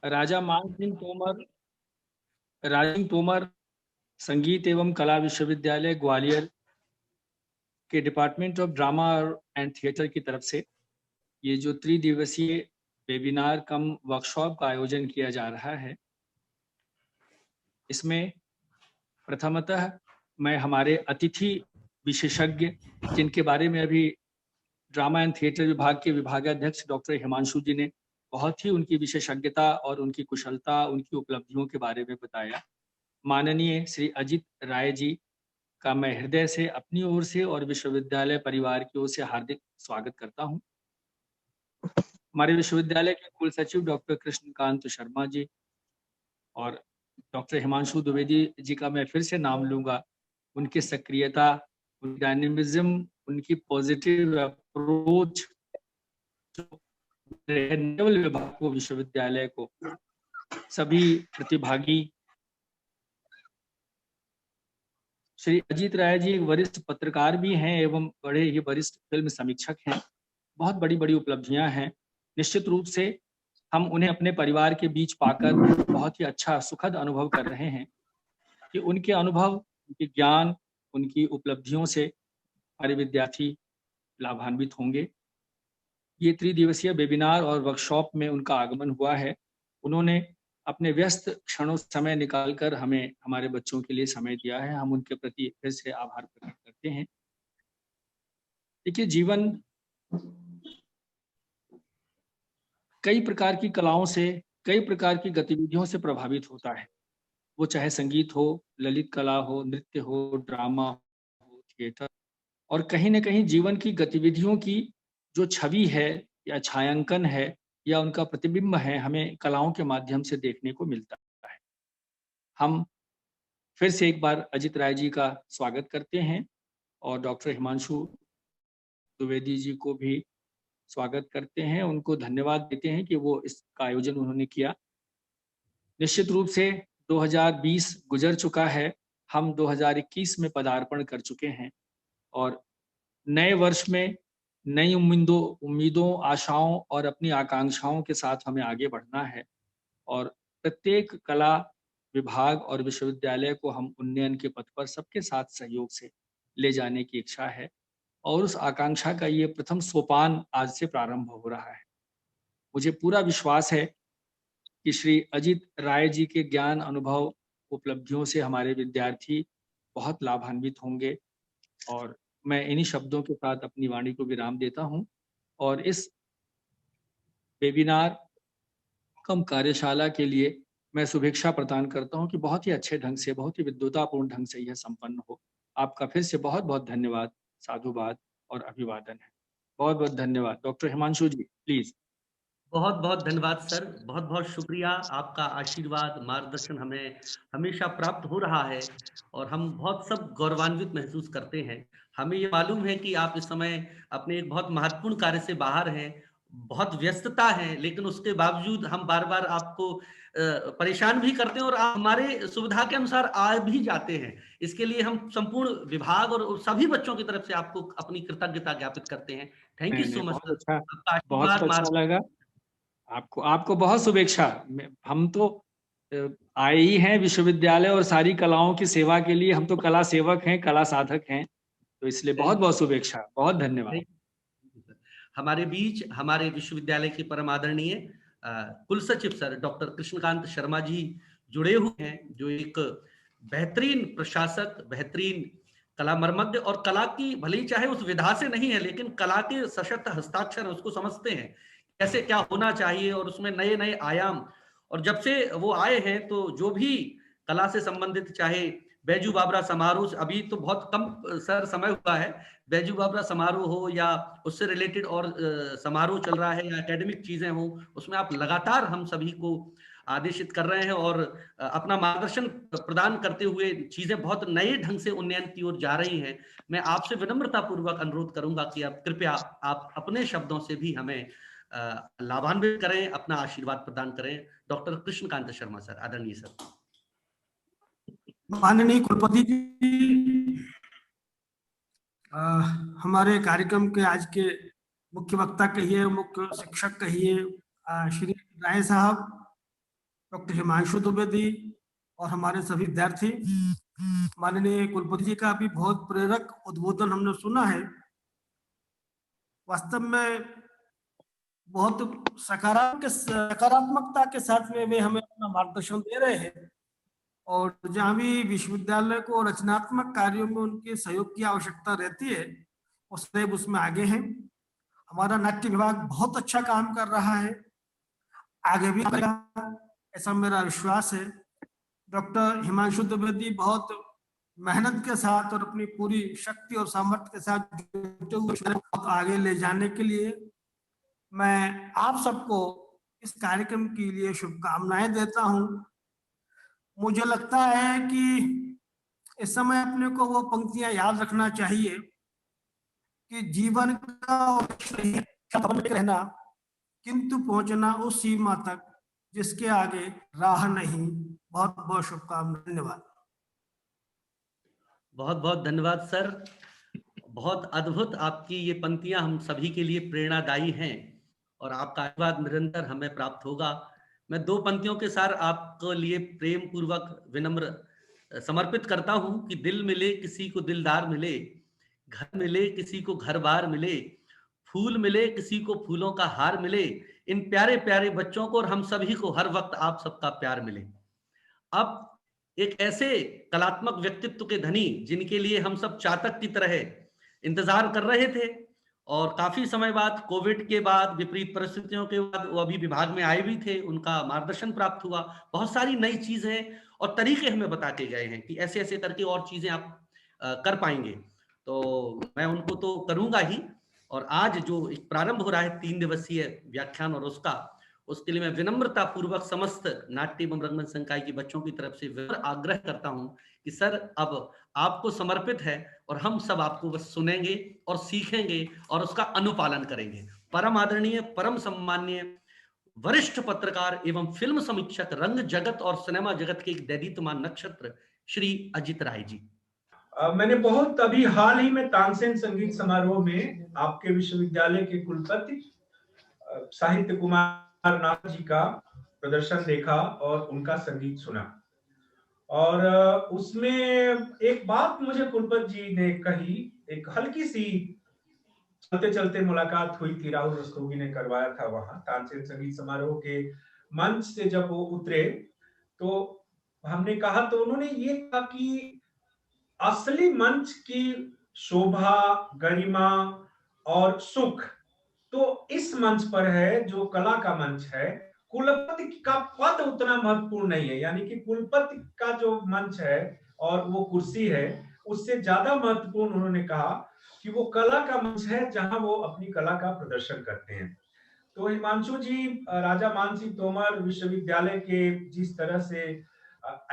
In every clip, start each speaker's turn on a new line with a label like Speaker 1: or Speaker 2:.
Speaker 1: राजा मान सिंह तोमर, राजेंद्र तोमर संगीत एवं कला विश्वविद्यालय ग्वालियर के department of drama and theatre की तरफ से ये जो त्रिदिवसीय वेबिनार कम वर्कशॉप का आयोजन किया जा रहा है, इसमें प्रथमतः मैं हमारे अतिथि विशेषज्ञ, जिनके बारे में अभी ड्रामा एंड थिएटर विभाग के विभागाध्यक्ष डॉक्टर हिमांशु जी ने बहुत ही उनकी विशेषज्ञता और उनकी कुशलता, उनकी उपलब्धियों के बारे में बताया। माननीय श्री अजित राय जी का मैं हृदय से अपनी ओर से और विश्वविद्यालय परिवार की ओर से हार्दिक स्वागत करता हूं। हमारे विश्वविद्यालय के कुल सचिव डॉक्टर कृष्णकांत शर्मा जी और डॉक्टर हिमांशु द्विवेदी जी का मैं फिर से नाम लूंगा। उनकी सक्रियता, उनकी डायनेमिज्म, उनकी पॉजिटिव अप्रोच केवल विभाग को, विश्वविद्यालय को, सभी प्रतिभागी। श्री अजीत राय जी एक वरिष्ठ पत्रकार भी हैं एवं बड़े ही वरिष्ठ फिल्म समीक्षक हैं। बहुत बड़ी बड़ी उपलब्धियां हैं। निश्चित रूप से हम उन्हें अपने परिवार के बीच पाकर बहुत ही अच्छा सुखद अनुभव कर रहे हैं कि उनके अनुभव, उनके ज्ञान, उनकी उपलब्धियों से हमारे विद्यार्थी लाभान्वित होंगे। ये त्रिदिवसीय वेबिनार और वर्कशॉप में उनका आगमन हुआ है। उन्होंने अपने व्यस्त क्षणों समय निकालकर हमें, हमारे बच्चों के लिए समय दिया है। हम उनके प्रति फिर से आभार प्रकट करते हैं। देखिए, जीवन कई प्रकार की कलाओं से, कई प्रकार की गतिविधियों से प्रभावित होता है। वो चाहे संगीत हो, ललित कला हो, नृत्य हो, ड्रामा हो, थिएटर, और कहीं न कहीं जीवन की गतिविधियों की जो छवि है या छायांकन है या उनका प्रतिबिंब है, हमें कलाओं के माध्यम से देखने को मिलता है। हम फिर से एक बार अजित राय जी का स्वागत करते हैं और डॉक्टर हिमांशु द्विवेदी जी को भी स्वागत करते हैं। उनको धन्यवाद देते हैं कि वो इसका आयोजन उन्होंने किया। निश्चित रूप से 2020 गुजर चुका है। हम 2021 में पदार्पण कर चुके हैं और नए वर्ष में नई उम्मीदों, आशाओं और अपनी आकांक्षाओं के साथ हमें आगे बढ़ना है और प्रत्येक कला विभाग और विश्वविद्यालय को हम उन्नयन के पथ पर सबके साथ सहयोग से ले जाने की इच्छा है और उस आकांक्षा का ये प्रथम सोपान आज से प्रारंभ हो रहा है। मुझे पूरा विश्वास है कि श्री अजित राय जी के ज्ञान, अनुभव, उपलब्धियों से हमारे विद्यार्थी बहुत लाभान्वित होंगे और मैं इन्हीं शब्दों के साथ अपनी वाणी को विराम देता हूं और इस वेबिनार कम कार्यशाला के लिए मैं शुभेच्छा प्रदान करता हूं कि बहुत ही अच्छे ढंग से, बहुत ही विद्वतापूर्ण ढंग से यह संपन्न हो। आपका फिर से बहुत बहुत धन्यवाद, साधुवाद और अभिवादन है। बहुत बहुत धन्यवाद। Doctor Himanshu ji, please.
Speaker 2: बहुत बहुत धन्यवाद सर, बहुत बहुत शुक्रिया। आपका आशीर्वाद, मार्गदर्शन हमें हमेशा प्राप्त हो रहा है और हम बहुत सब गौरवान्वित महसूस करते हैं। हमें ये मालूम है कि आप इस समय अपने एक बहुत महत्वपूर्ण कार्य से बाहर हैं, बहुत व्यस्तता है, लेकिन उसके बावजूद हम बार बार आपको परेशान भी करते हैं और आप हमारे सुविधा के अनुसार आ भी जाते हैं। इसके लिए हम संपूर्ण विभाग और सभी बच्चों की तरफ से आपको अपनी कृतज्ञता ज्ञापित करते हैं। थैंक यू
Speaker 1: नहीं नहीं,
Speaker 2: सो मच
Speaker 1: बहुत
Speaker 2: सर।
Speaker 1: अच्छा,
Speaker 2: आपका
Speaker 1: बहुत
Speaker 2: आशीर्वाद,
Speaker 1: अच्छा लगा। आपको आपको बहुत शुभेच्छा। हम तो अ, आए ही हैं विश्वविद्यालय और सारी कलाओं की सेवा के लिए। हम तो कला सेवक हैं, कला साधक हैं, तो इसलिए बहुत बहुत शुभेच्छा, बहुत धन्यवाद।
Speaker 2: Thank you sir. हमारे बीच हमारे विश्वविद्यालय के परम आदरणीय कुल सचिव सर डॉक्टर कृष्णकांत शर्मा जी जुड़े हुए हैं, जो एक बेहतरीन प्रशासक, बेहतरीन कला मर्मज्ञ और कला की भले ही चाहे उस विधा से नहीं है, लेकिन कला के सशक्त हस्ताक्षर उसको समझते हैं, कैसे क्या होना चाहिए और उसमें नए नए आयाम। और जब से वो आए हैं तो जो भी कला से संबंधित, चाहे बैजू बावरा समारोह, अभी तो बहुत कम सर समय हुआ है, बैजू बावरा समारोह हो या उससे रिलेटेड और समारोह चल रहा है या एकेडमिक चीजें हो, उसमें आप लगातार हम सभी को आदेशित कर रहे हैं और अपना मार्गदर्शन प्रदान करते हुए चीजें बहुत नए ढंग से उन्नयन की ओर जा रही हैं। मैं आपसे विनम्रता पूर्वक अनुरोध करूंगा कि आप कृपया आप अपने शब्दों से भी हमें लाभान्वित करें, अपना आशीर्वाद प्रदान करें। डॉक्टर कृष्णकांत शर्मा सर, आदरणीय सर।
Speaker 3: माननीय कुलपति जी, हमारे कार्यक्रम के आज के मुख्य वक्ता कहिए, मुख्य शिक्षक कहिए, श्री राय साहब, डॉक्टर हिमांशु द्विवेदी और हमारे सभी विद्यार्थी, माननीय कुलपति जी का भी बहुत प्रेरक उद्बोधन हमने सुना है। वास्तव में बहुत सकारात्मकता के साथ में वे हमें अपना मार्गदर्शन दे रहे हैं, और जहाँ भी विश्वविद्यालय को रचनात्मक कार्यों में उनके सहयोग की आवश्यकता रहती है, वो सदैव उसमें आगे हैं। हमारा नाट्य विभाग बहुत अच्छा काम कर रहा है, आगे भी करेगा, ऐसा मेरा विश्वास है। डॉक्टर हिमांशु द्विवेदी बहुत मेहनत के साथ और अपनी पूरी शक्ति और सामर्थ्य के साथ जुटे हुए आगे ले जाने के लिए मैं आप सबको इस कार्यक्रम के लिए शुभकामनाएं देता हूं। मुझे लगता है कि इस समय अपने को वो पंक्तियां याद रखना चाहिए कि जीवन का रहना, किंतु पहुंचना उस सीमा तक जिसके आगे राह नहीं। बहुत बहुत शुभकामनाएं, धन्यवाद।
Speaker 2: बहुत बहुत धन्यवाद सर। बहुत अद्भुत आपकी ये पंक्तियां हम सभी के लिए प्रेरणादायी हैं और आपका आशीर्वाद निरंतर हमें प्राप्त होगा। मैं 2 पंक्तियों के साथ आपके लिए प्रेम पूर्वक विनम्र समर्पित करता हूं कि दिल मिले किसी को दिलदार मिले, घर मिले किसी को घर बार मिले, फूल मिले किसी को फूलों का हार मिले, इन प्यारे प्यारे बच्चों को और हम सभी को हर वक्त आप सबका प्यार मिले। अब एक ऐसे कलात्मक व्यक्तित्व के धनी जिनके लिए हम सब चातक की तरह इंतजार कर रहे थे और काफी समय बाद, कोविड के बाद, विपरीत परिस्थितियों के बाद वो अभी विभाग में आए भी थे, उनका मार्गदर्शन प्राप्त हुआ, बहुत सारी नई चीजें और तरीके हमें बताते गए हैं कि ऐसे ऐसे करके और चीजें आप कर पाएंगे। तो मैं उनको तो करूंगा ही, और आज जो एक प्रारंभ हो रहा है 3 दिवसीय व्याख्यान और उसके लिए मैं विनम्रता पूर्वक समस्त नाट्य एवं रंगमंच संकाय के बच्चों की तरफ से विनम्र आग्रह करता हूं कि सर अब आपको समर्पित है और हम सब आपको बस सुनेंगे और सीखेंगे और उसका अनुपालन करेंगे। परम आदरणीय, परम सम्माननीय वरिष्ठ पत्रकार एवं फिल्म समीक्षक, रंग जगत और सिनेमा जगत के एक दैदीप्यमान नक्षत्र श्री अजित राय जी।
Speaker 4: मैंने बहुत अभी हाल ही में तानसेन संगीत समारोह में आपके विश्वविद्यालय के कुलपति साहित्य कुमार नाथ जी का प्रदर्शन देखा और उनका संगीत सुना, और उसमें एक बात मुझे कुलपति जी ने कही, एक हल्की सी चलते चलते मुलाकात हुई थी, राहुल रस्तोगी ने करवाया था वहां तानसेन संगीत समारोह के मंच से जब वो उतरे तो हमने कहा, तो उन्होंने ये कहा कि असली मंच की शोभा, गरिमा और सुख तो इस मंच पर है जो कला का मंच है। कुलपति का पद उतना महत्वपूर्ण नहीं है, यानी कि कुलपति का जो मंच है और वो कुर्सी है, उससे ज्यादा महत्वपूर्ण उन्होंने कहा कि वो कला का मंच है जहां वो अपनी कला का प्रदर्शन करते हैं। तो हिमांशु जी, राजा मान सिंह तोमर विश्वविद्यालय के जिस तरह से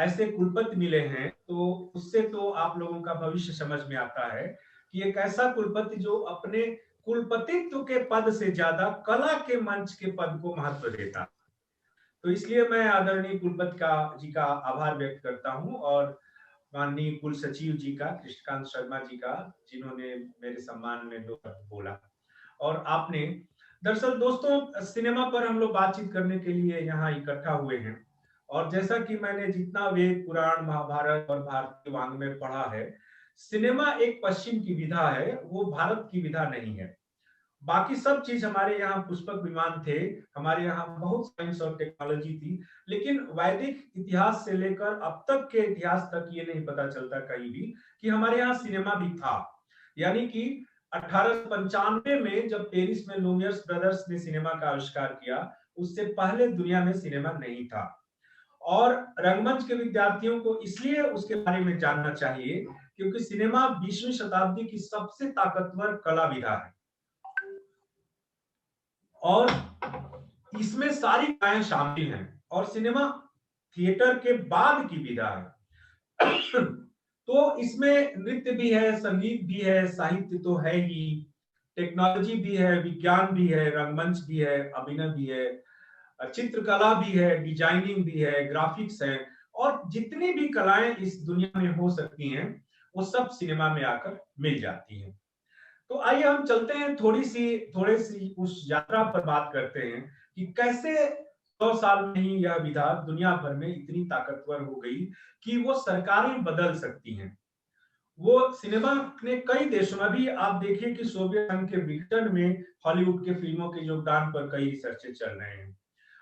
Speaker 4: ऐसे कुलपति मिले हैं, तो उससे तो आप लोगों का भविष्य समझ में आता है कि एक ऐसा कुलपति जो अपने कुलपतित्व के पद से ज्यादा कला के मंच के पद को महत्व देता। तो इसलिए मैं आदरणीय कुलपति जी का आभार व्यक्त करता हूं, और माननीय कुल सचिव जी का, कृष्णकांत शर्मा जी का, जिन्होंने मेरे सम्मान में 2 शब्द बोला। और आपने, दरअसल दोस्तों, सिनेमा पर हम लोग बातचीत करने के लिए यहाँ इकट्ठा हुए हैं, और जैसा कि मैंने जितना वेद, पुराण, महाभारत और भारतीय वाङ्मय पढ़ा है, सिनेमा एक पश्चिम की विधा है, वो भारत की विधा नहीं है। बाकी सब चीज हमारे यहाँ पुष्पक विमान थे, हमारे यहाँ बहुत साइंस और टेक्नोलॉजी थी, लेकिन वैदिक इतिहास से लेकर अब तक के इतिहास तक ये नहीं पता चलता कहीं भी कि हमारे यहाँ सिनेमा भी था। यानी कि 1895 में जब पेरिस में लूमियर्स ब्रदर्स ने सिनेमा का आविष्कार किया, उससे पहले दुनिया में सिनेमा नहीं था। और रंगमंच के विद्यार्थियों को इसलिए उसके बारे में जानना चाहिए क्योंकि सिनेमा 20वीं शताब्दी की सबसे ताकतवर कला विधा है, और इसमें सारी कलाएं शामिल हैं, और सिनेमा थिएटर के बाद की विधा है। तो इसमें नृत्य भी है, संगीत भी है, साहित्य तो है ही, टेक्नोलॉजी भी है, विज्ञान भी है, रंगमंच भी है, अभिनय भी है, चित्रकला भी है, डिजाइनिंग भी है, ग्राफिक्स है, और जितनी भी कलाएं इस दुनिया में हो सकती हैं वो सब सिनेमा में आकर मिल जाती हैं। तो आइए हम चलते हैं, थोड़ी सी उस यात्रा पर बात करते हैं कि कैसे 100 साल में ही यह विधा दुनिया भर में इतनी ताकतवर हो गई कि वो सरकारें बदल सकती हैं। वो सिनेमा ने कई देशों में भी, आप देखिए कि सोवियत संघ के विघटन में हॉलीवुड के फिल्मों के योगदान पर कई रिसर्चें चल रहे हैं।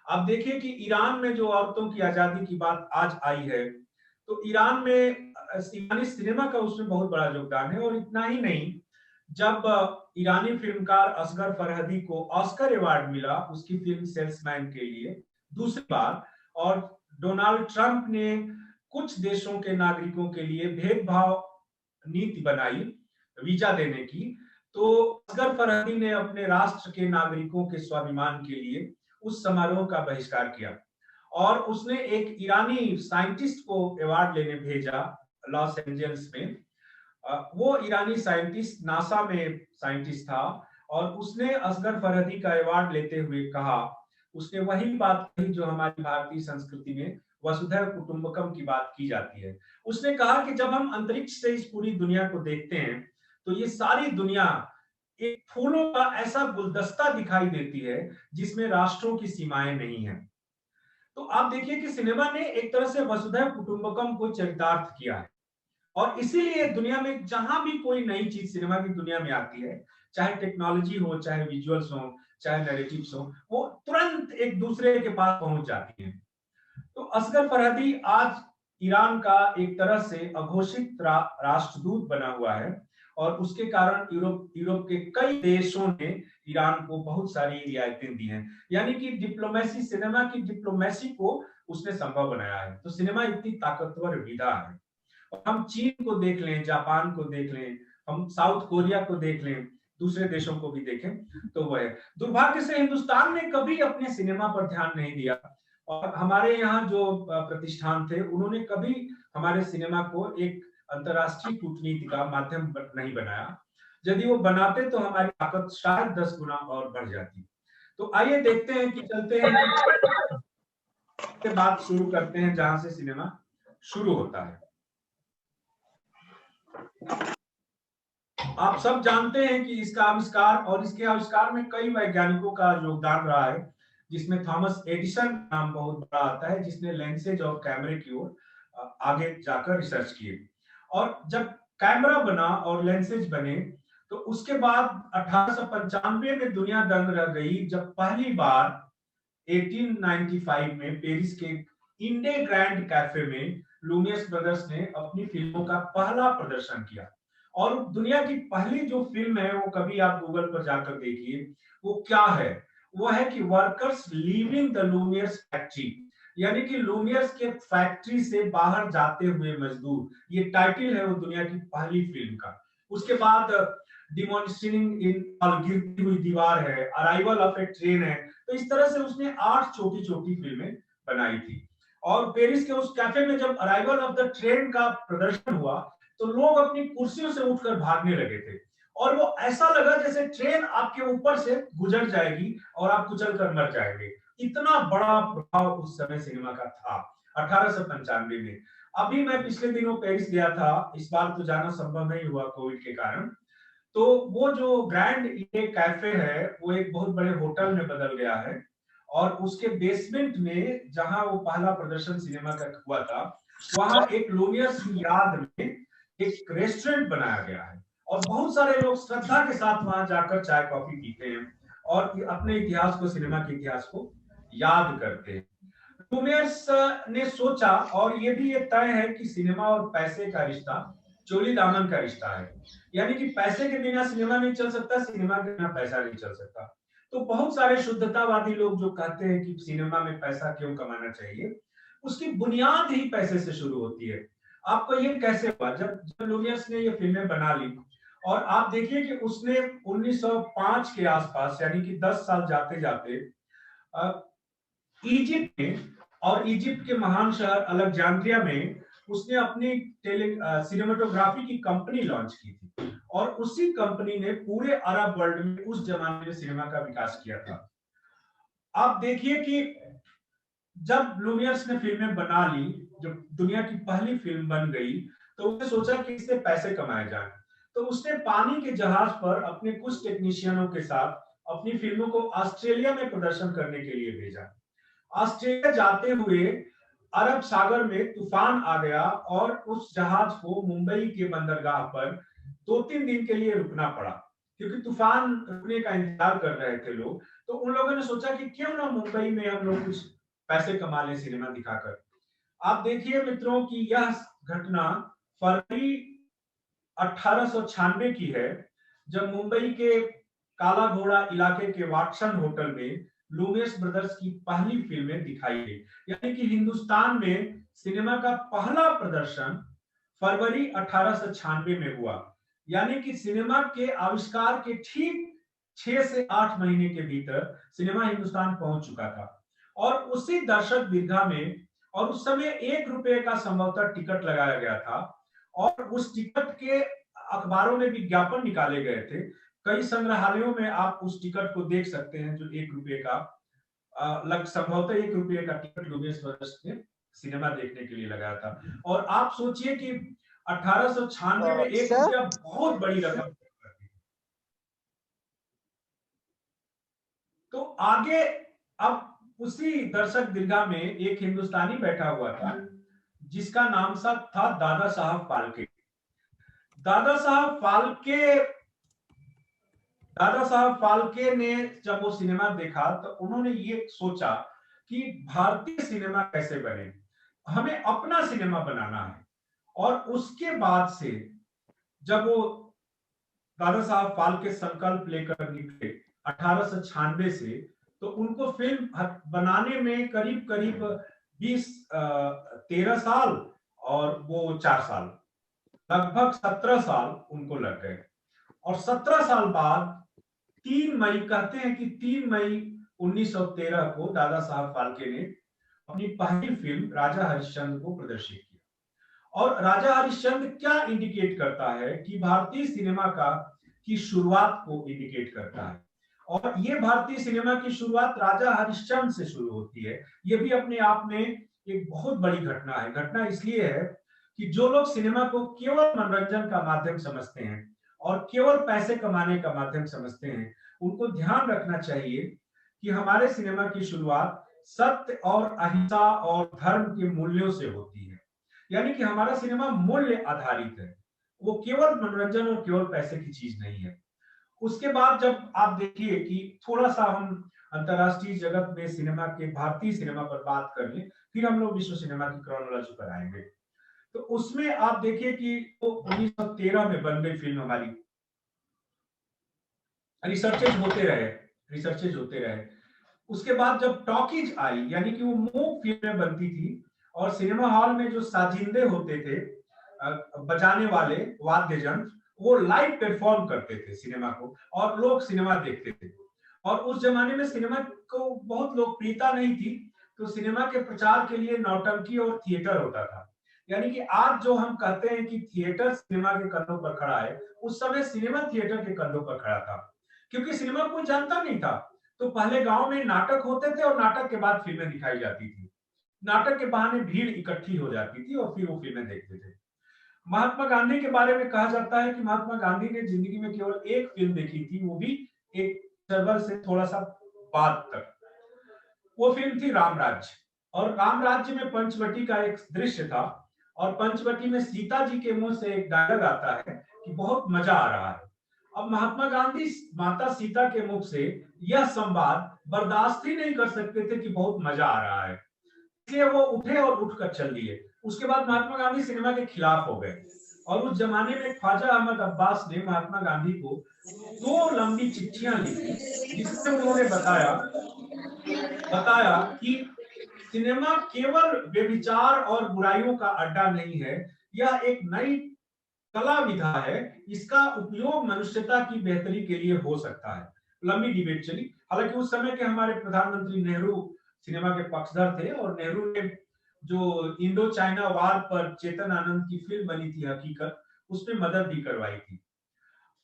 Speaker 4: आप देखिए कि ईरान में जो औरतों की आजादी की बात आज आई है, तो ईरान में ईरानी सिनेमा का उसमें बहुत बड़ा योगदान है। और इतना ही नहीं, जब ईरानी फिल्मकार असगर फरहदी को ऑस्कर अवार्ड मिला उसकी फिल्म सेल्समैन के लिए दूसरी बार, और डोनाल्ड ट्रंप ने कुछ देशों के नागरिकों के लिए भेदभाव नीति बनाई वीजा देने की, तो असगर फरहदी ने अपने राष्ट्र के नागरिकों के स्वाभिमान के लिए उस समारोह का बहिष्कार किया और उसने एक ईरानी साइंटिस्ट को अवार्ड लेने भेजा लॉस एंजल्स में। वो ईरानी साइंटिस्ट नासा में साइंटिस्ट था और उसने असगर फरहदी का अवार्ड लेते हुए कहा, उसने वही बात कही जो हमारी भारतीय संस्कृति में वसुधैव कुटुंबकम की बात की जाती है। उसने कहा कि जब हम अंतरिक्ष से इस पूरी दुनिया को देखते हैं तो ये सारी दुनिया एक फूलों का ऐसा गुलदस्ता दिखाई देती है जिसमें राष्ट्रों की सीमाएं नहीं है। तो आप देखिए कि सिनेमा ने एक तरह से वसुधैव कुटुंबकम को चरितार्थ किया है और इसीलिए दुनिया में जहां भी कोई नई चीज सिनेमा की दुनिया में आती है, चाहे टेक्नोलॉजी हो, चाहे विजुअल्स हो, चाहे नैरेटिव्स हो, वो तुरंत एक दूसरे के पास पहुंच जाती है। तो असगर फरहदी आज ईरान का एक तरह से अघोषित राष्ट्रदूत बना हुआ है और उसके कारण यूरोप के कई देशों ने ईरान को बहुत सारी रियायतें दी हैं। यानी कि डिप्लोमेसी, सिनेमा की डिप्लोमेसी को उसने संभव बनाया है। तो सिनेमा इतनी ताकतवर विधा है। और हम चीन को देख लें, जापान को देख लें, हम साउथ कोरिया को देख लें, दूसरे देशों को भी देखें, तो वह है। दुर्भाग्य से हिंदुस्तान ने कभी अपने सिनेमा पर ध्यान नहीं दिया और हमारे यहाँ जो प्रतिष्ठान थे उन्होंने कभी हमारे सिनेमा को एक अंतर्राष्ट्रीय कूटनीति का माध्यम नहीं बनाया। यदि वो बनाते तो हमारी ताकत शायद 10 गुना और बढ़ जाती। तो आइए देखते हैं कि चलते हैं कि बात शुरू करते हैं जहां से सिनेमा शुरू होता है। आप सब जानते हैं कि इसका आविष्कार और इसके आविष्कार में कई वैज्ञानिकों का योगदान रहा है, जिसमें थॉमस एडिसन नाम बहुत बड़ा आता है, जिसने लेंसेज और कैमरे की ओर आगे जाकर रिसर्च किए। और जब कैमरा बना और लेंसेज बने तो उसके बाद 1895 में दुनिया दंग रह गई जब पहली बार 1895 में पेरिस के इंडे ग्रैंड कैफे में लुमियर्स ब्रदर्स ने अपनी फिल्मों का पहला प्रदर्शन किया। और दुनिया की पहली जो फिल्म है वो कभी आप गूगल पर जाकर देखिए वो क्या है, वो है कि वर्कर्स लीविंग द लुमियर्स फैक्ट्री, यानी कि लुमियर्स के फैक्ट्री से बाहर जाते हुए मजदूर, ये टाइटल है वो दुनिया की पहली फिल्म का। उसके बाद डिमोनिस्ट्रेटिंग इन गिरती हुई दीवार है, अराइवल ऑफ ए ट्रेन है। तो इस तरह से उसने 8 छोटी छोटी फिल्में बनाई थी। और पेरिस के उस कैफे में जब अराइवल ऑफ द ट्रेन का प्रदर्शन हुआ तो लोग अपनी कुर्सियों से उठकर भागने लगे थे और वो ऐसा लगा जैसे ट्रेन आपके ऊपर से गुजर जाएगी और आप कुचल कर मर जाएंगे। इतना बड़ा प्रभाव उस समय सिनेमा का था 1895 में। अभी मैं पिछले दिनों पेरिस गया था, इस बार तो जाना संभव नहीं हुआ कोविड के कारण। तो वो जो ग्रैंड इंडे कैफे है वो एक बहुत बड़े होटल में बदल गया है और उसके बेसमेंट में जहां वो पहला प्रदर्शन सिनेमा का हुआ था वहां एक लुमियर्स की याद में एक रेस्टोरेंट बनाया गया है और बहुत सारे लोग श्रद्धा के साथ वहां जाकर चाय कॉफी पीते हैं और अपने इतिहास को, सिनेमा के इतिहास को याद करते हैं। लुमियर्स ने सोचा, और ये भी ये तय है कि सिनेमा और पैसे का रिश्ता चोली दामन का रिश्ता है, यानी कि पैसे के बिना सिनेमा नहीं चल सकता, सिनेमा के बिना पैसा नहीं चल सकता। तो बहुत सारे शुद्धतावादी लोग जो कहते हैं कि सिनेमा में पैसा क्यों कमाना चाहिए, उसकी बुनियाद ही पैसे से शुरू होती है। आपको ये कैसे हुआ? जब लुमियर्स ने ये फिल्में बना ली और आप देखिए कि उसने 1905 के आसपास, यानी कि 10 साल जाते जाते इजिप्ट में और इजिप्ट के महान शहर अलेक्जेंड्रिया में उसने अपनी सिनेमेटोग्राफी की कंपनी लॉन्च की थी और उसी कंपनी ने पूरे अरब वर्ल्ड में उस जमाने में सिनेमा का विकास किया था। आप देखिए कि जब लुमियर्स ने फिल्में बना ली, जब दुनिया की पहली फिल्म बन गई, तो उसने सोचा कि इससे पैसे कमाए जाएं। तो उसने पानी के जहाज पर अपने कुछ टेक्नीशियनों के साथ अपनी फिल्मों को ऑस्ट्रेलिया में प्रदर्शन करने के लिए भेजा। ऑस्ट्रेलिया जाते हुए अरब सागर में तूफान आ गया और उस जहाज को मुंबई के बंदरगाह पर 2-3 दिन के लिए रुकना पड़ा, क्योंकि तूफान रुकने का इंतजार कर रहे थे लोग। तो उन लोगों ने सोचा कि क्यों ना मुंबई में हम लोग कुछ पैसे कमा लें सिनेमा दिखाकर। आप देखिए मित्रों कि यह घटना फरवरी 1896 की है, जब मुंबई के काला घोड़ा इलाके के वाटसन होटल में लूमियर्स ब्रदर्स की पहली फिल्में दिखाई गई। यानी कि हिंदुस्तान में सिनेमा का पहला प्रदर्शन फरवरी 1896 में हुआ। यानी कि सिनेमा के आविष्कार के ठीक 6 से 8 महीने के भीतर सिनेमा हिंदुस्तान पहुंच चुका था। और उसी दर्शक दीर्घा में, और उस समय 1 रुपए का संभवतः टिकट लगाया गया था, और उस टिकट के अखबारों में विज्ञापन निकाले गए थे। कई संग्रहालयों में आप उस टिकट को देख सकते हैं जो 1 रुपए का संभवतः 1 रुपए का टिकट लूमियर्स ब्रदर्स ने सिनेमा देखने के लिए लगाया था। और आप सोचिए कि 1896 में 1 रुपया बहुत बड़ी रकम थी। तो आगे अब उसी दर्शक दीर्घा में एक हिंदुस्तानी बैठा हुआ था जिसका नाम था दादा साहब फाल्के। दादा साहब फाल्के ने जब वो सिनेमा देखा तो उन्होंने ये सोचा कि भारतीय सिनेमा कैसे बने, हमें अपना सिनेमा बनाना है। और उसके बाद से जब वो दादा साहब फाल्के संकल्प लेकर निकले 1896 से, तो उनको फिल्म बनाने में करीब 13 साल और वो 4 साल, लगभग 17 साल उनको लग गए। और 17 साल बाद 3 मई, कहते हैं कि 3 मई 1913 को दादा साहब फाल्के ने अपनी पहली फिल्म राजा हरिश्चंद्र को प्रदर्शित किया। और राजा हरिश्चंद्र क्या इंडिकेट करता है कि भारतीय सिनेमा की शुरुआत को इंडिकेट करता है। और ये भारतीय सिनेमा की शुरुआत राजा हरिश्चंद्र से शुरू होती है। ये भी अपने आप में एक बहुत बड़ी घटना है। घटना इसलिए है कि जो लोग सिनेमा को केवल मनोरंजन का माध्यम समझते हैं और केवल पैसे कमाने का माध्यम समझते हैं, उनको ध्यान रखना चाहिए कि हमारे सिनेमा की शुरुआत सत्य और अहिंसा और धर्म के मूल्यों से होती है। यानी कि हमारा सिनेमा मूल्य आधारित है, वो केवल मनोरंजन और केवल पैसे की चीज नहीं है। उसके बाद जब आप देखिए कि थोड़ा सा हम अंतरराष्ट्रीय जगत में सिनेमा के, भारतीय सिनेमा पर बात कर लें, फिर हम लोग विश्व सिनेमा की क्रोनोलॉजी पर आएंगे। तो उसमें आप देखिए कि 1913 में बन गई फिल्म हमारी। रिसर्चेज होते रहे। उसके बाद जब टॉकीज आई, यानी कि वो मूक फिल्में बनती थी और सिनेमा हॉल में जो साजिंदे होते थे, बजाने वाले वाद्य यंत्र, वो लाइव परफॉर्म करते थे सिनेमा को, और लोग सिनेमा देखते थे। और उस जमाने में सिनेमा को बहुत लोकप्रियता नहीं थी, तो सिनेमा के प्रचार के लिए नौटंकी और थिएटर होता था। यानी कि आज जो हम कहते हैं कि थिएटर सिनेमा के कंधों पर खड़ा है, उस समय सिनेमा थिएटर के कंधों पर खड़ा था, क्योंकि सिनेमा कोई जानता नहीं था। तो पहले गांव में नाटक होते थे और नाटक के बाद फिल्में दिखाई जाती थी। नाटक के बहाने भीड़ इकट्ठी हो जाती थी और फिर वो फिल्में देखते थे। महात्मा गांधी के बारे में कहा जाता है कि महात्मा गांधी ने जिंदगी में केवल एक फिल्म देखी थी, वो भी एक इंटरवल से थोड़ा सा बाद तक। वो फिल्म थी रामराज्य। और रामराज्य में पंचवटी का एक दृश्य था, और पंचवटी में सीता जी के मुंह से एक डायलॉग आता है कि बहुत मजा आ रहा है। अब महात्मा गांधी माता सीता के मुख से यह संवाद बर्दाश्त ही नहीं कर सकते थे कि बहुत मजा आ रहा है, इसलिए वो उठे और उठकर चल दिए। उसके बाद महात्मा गांधी सिनेमा के खिलाफ हो गए, और उस जमाने में ख्वाजा अहमद अब्बास ने महात्मा गांधी को 2 लंबी चिट्ठियां लिखी, जिसमें उन्होंने बताया कि सिनेमा केवल व्यभिचार और बुराइयों का अड्डा नहीं है, यह एक नई कला विधा है, इसका उपयोग मनुष्यता की बेहतरी के लिए हो सकता है। लंबी डिबेट चली। हालांकि उस समय के हमारे प्रधानमंत्री नेहरू सिनेमा के पक्षधर थे, और नेहरू ने जो इंडो चाइना वार पर चेतन आनंद की फिल्म बनी थी हकीकत, उसमें मदद भी करवाई थी।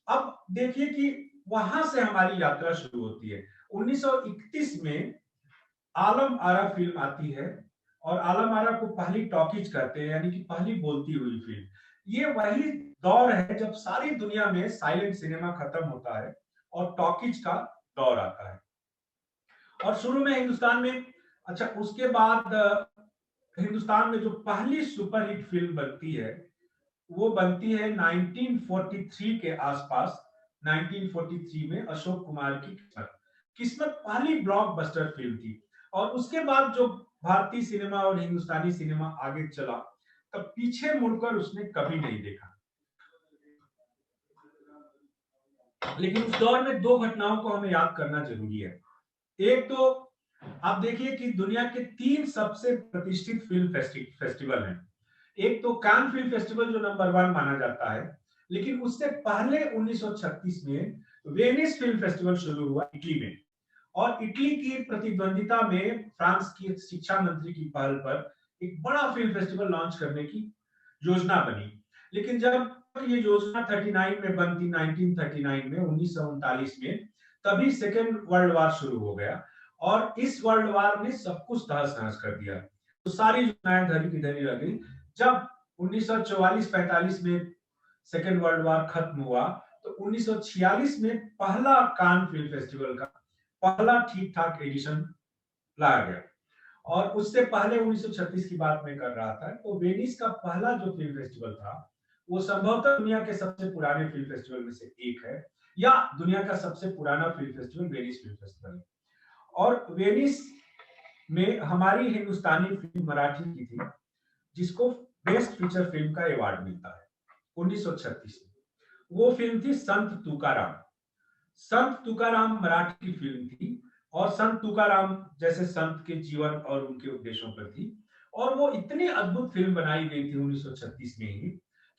Speaker 4: अब देखिए कि वहां से हमारी यात्रा शुरू होती है। 1931 में आलम आरा फिल्म आती है, और आलम आरा को पहली टॉकीज कहते हैं, यानी कि पहली बोलती हुई फिल्म। ये वही दौर है जब सारी दुनिया में साइलेंट सिनेमा खत्म होता है और टॉकीज का दौर आता है। और शुरू में हिंदुस्तान में अच्छा, उसके बाद हिंदुस्तान में जो पहली सुपरहिट फिल्म बनती है वो बनती है 1943 के आसपास। 1943 में अशोक कुमार की किस्मत। किस्मत पहली ब्लॉकबस्टर फिल्म थी, और उसके बाद जो भारतीय सिनेमा और हिंदुस्तानी सिनेमा आगे चला, तब पीछे मुड़कर उसने कभी नहीं देखा। लेकिन उस दौर में दो घटनाओं को हमें याद करना जरूरी है। एक तो आप देखिए कि दुनिया के 3 सबसे प्रतिष्ठित फिल्म फेस्टिवल हैं। एक तो कान फिल्म फेस्टिवल जो नंबर 1 माना जाता है, लेकिन उससे पहले 1936 में वेनिस फिल्म फेस्टिवल शुरू हुआ इटली में, और इटली की प्रतिद्वंदिता में फ्रांस की शिक्षा मंत्री की पहल पर एक बड़ा फिल्म फेस्टिवल लॉन्च करने की योजना बनी। लेकिन जब ये योजना 39 में बनती, 1939 में, 1939 में, तभी सेकेंड वर्ल्ड वार शुरू हो गया, और इस वर्ल्ड वार ने सब कुछ तहस नहस कर दिया। तो सारी योजनाएं धरी की धरी रह गई। जब 1944-45 में सेकेंड वर्ल्ड वार खत्म हुआ, तो 1946 में पहला कान फिल्म फेस्टिवल का पहला ठीक ठाक एडिशन लाया गया। और उससे पहले 1936 की बात मैं कर रहा था, तो वेनिस का पहला जो फिल्म फेस्टिवल था, वो संभवतः दुनिया के सबसे पुराने फिल्म फेस्टिवल में से एक है, या दुनिया का सबसे पुराना film festival Venice film festival है। और वेनिस में हमारी हिंदुस्तानी फिल्म मराठी की थी, जिसको बेस्ट फीचर फिल्म का अवार्ड मिलता है 1936 में। वो फिल्म थी संत तुकाराम। संत तुकाराम मराठी की फिल्म थी, और संत तुकाराम जैसे संत के जीवन और उनके उद्देश्यों पर थी। और वो इतनी अद्भुत फिल्म बनाई गई थी 1936 में ही,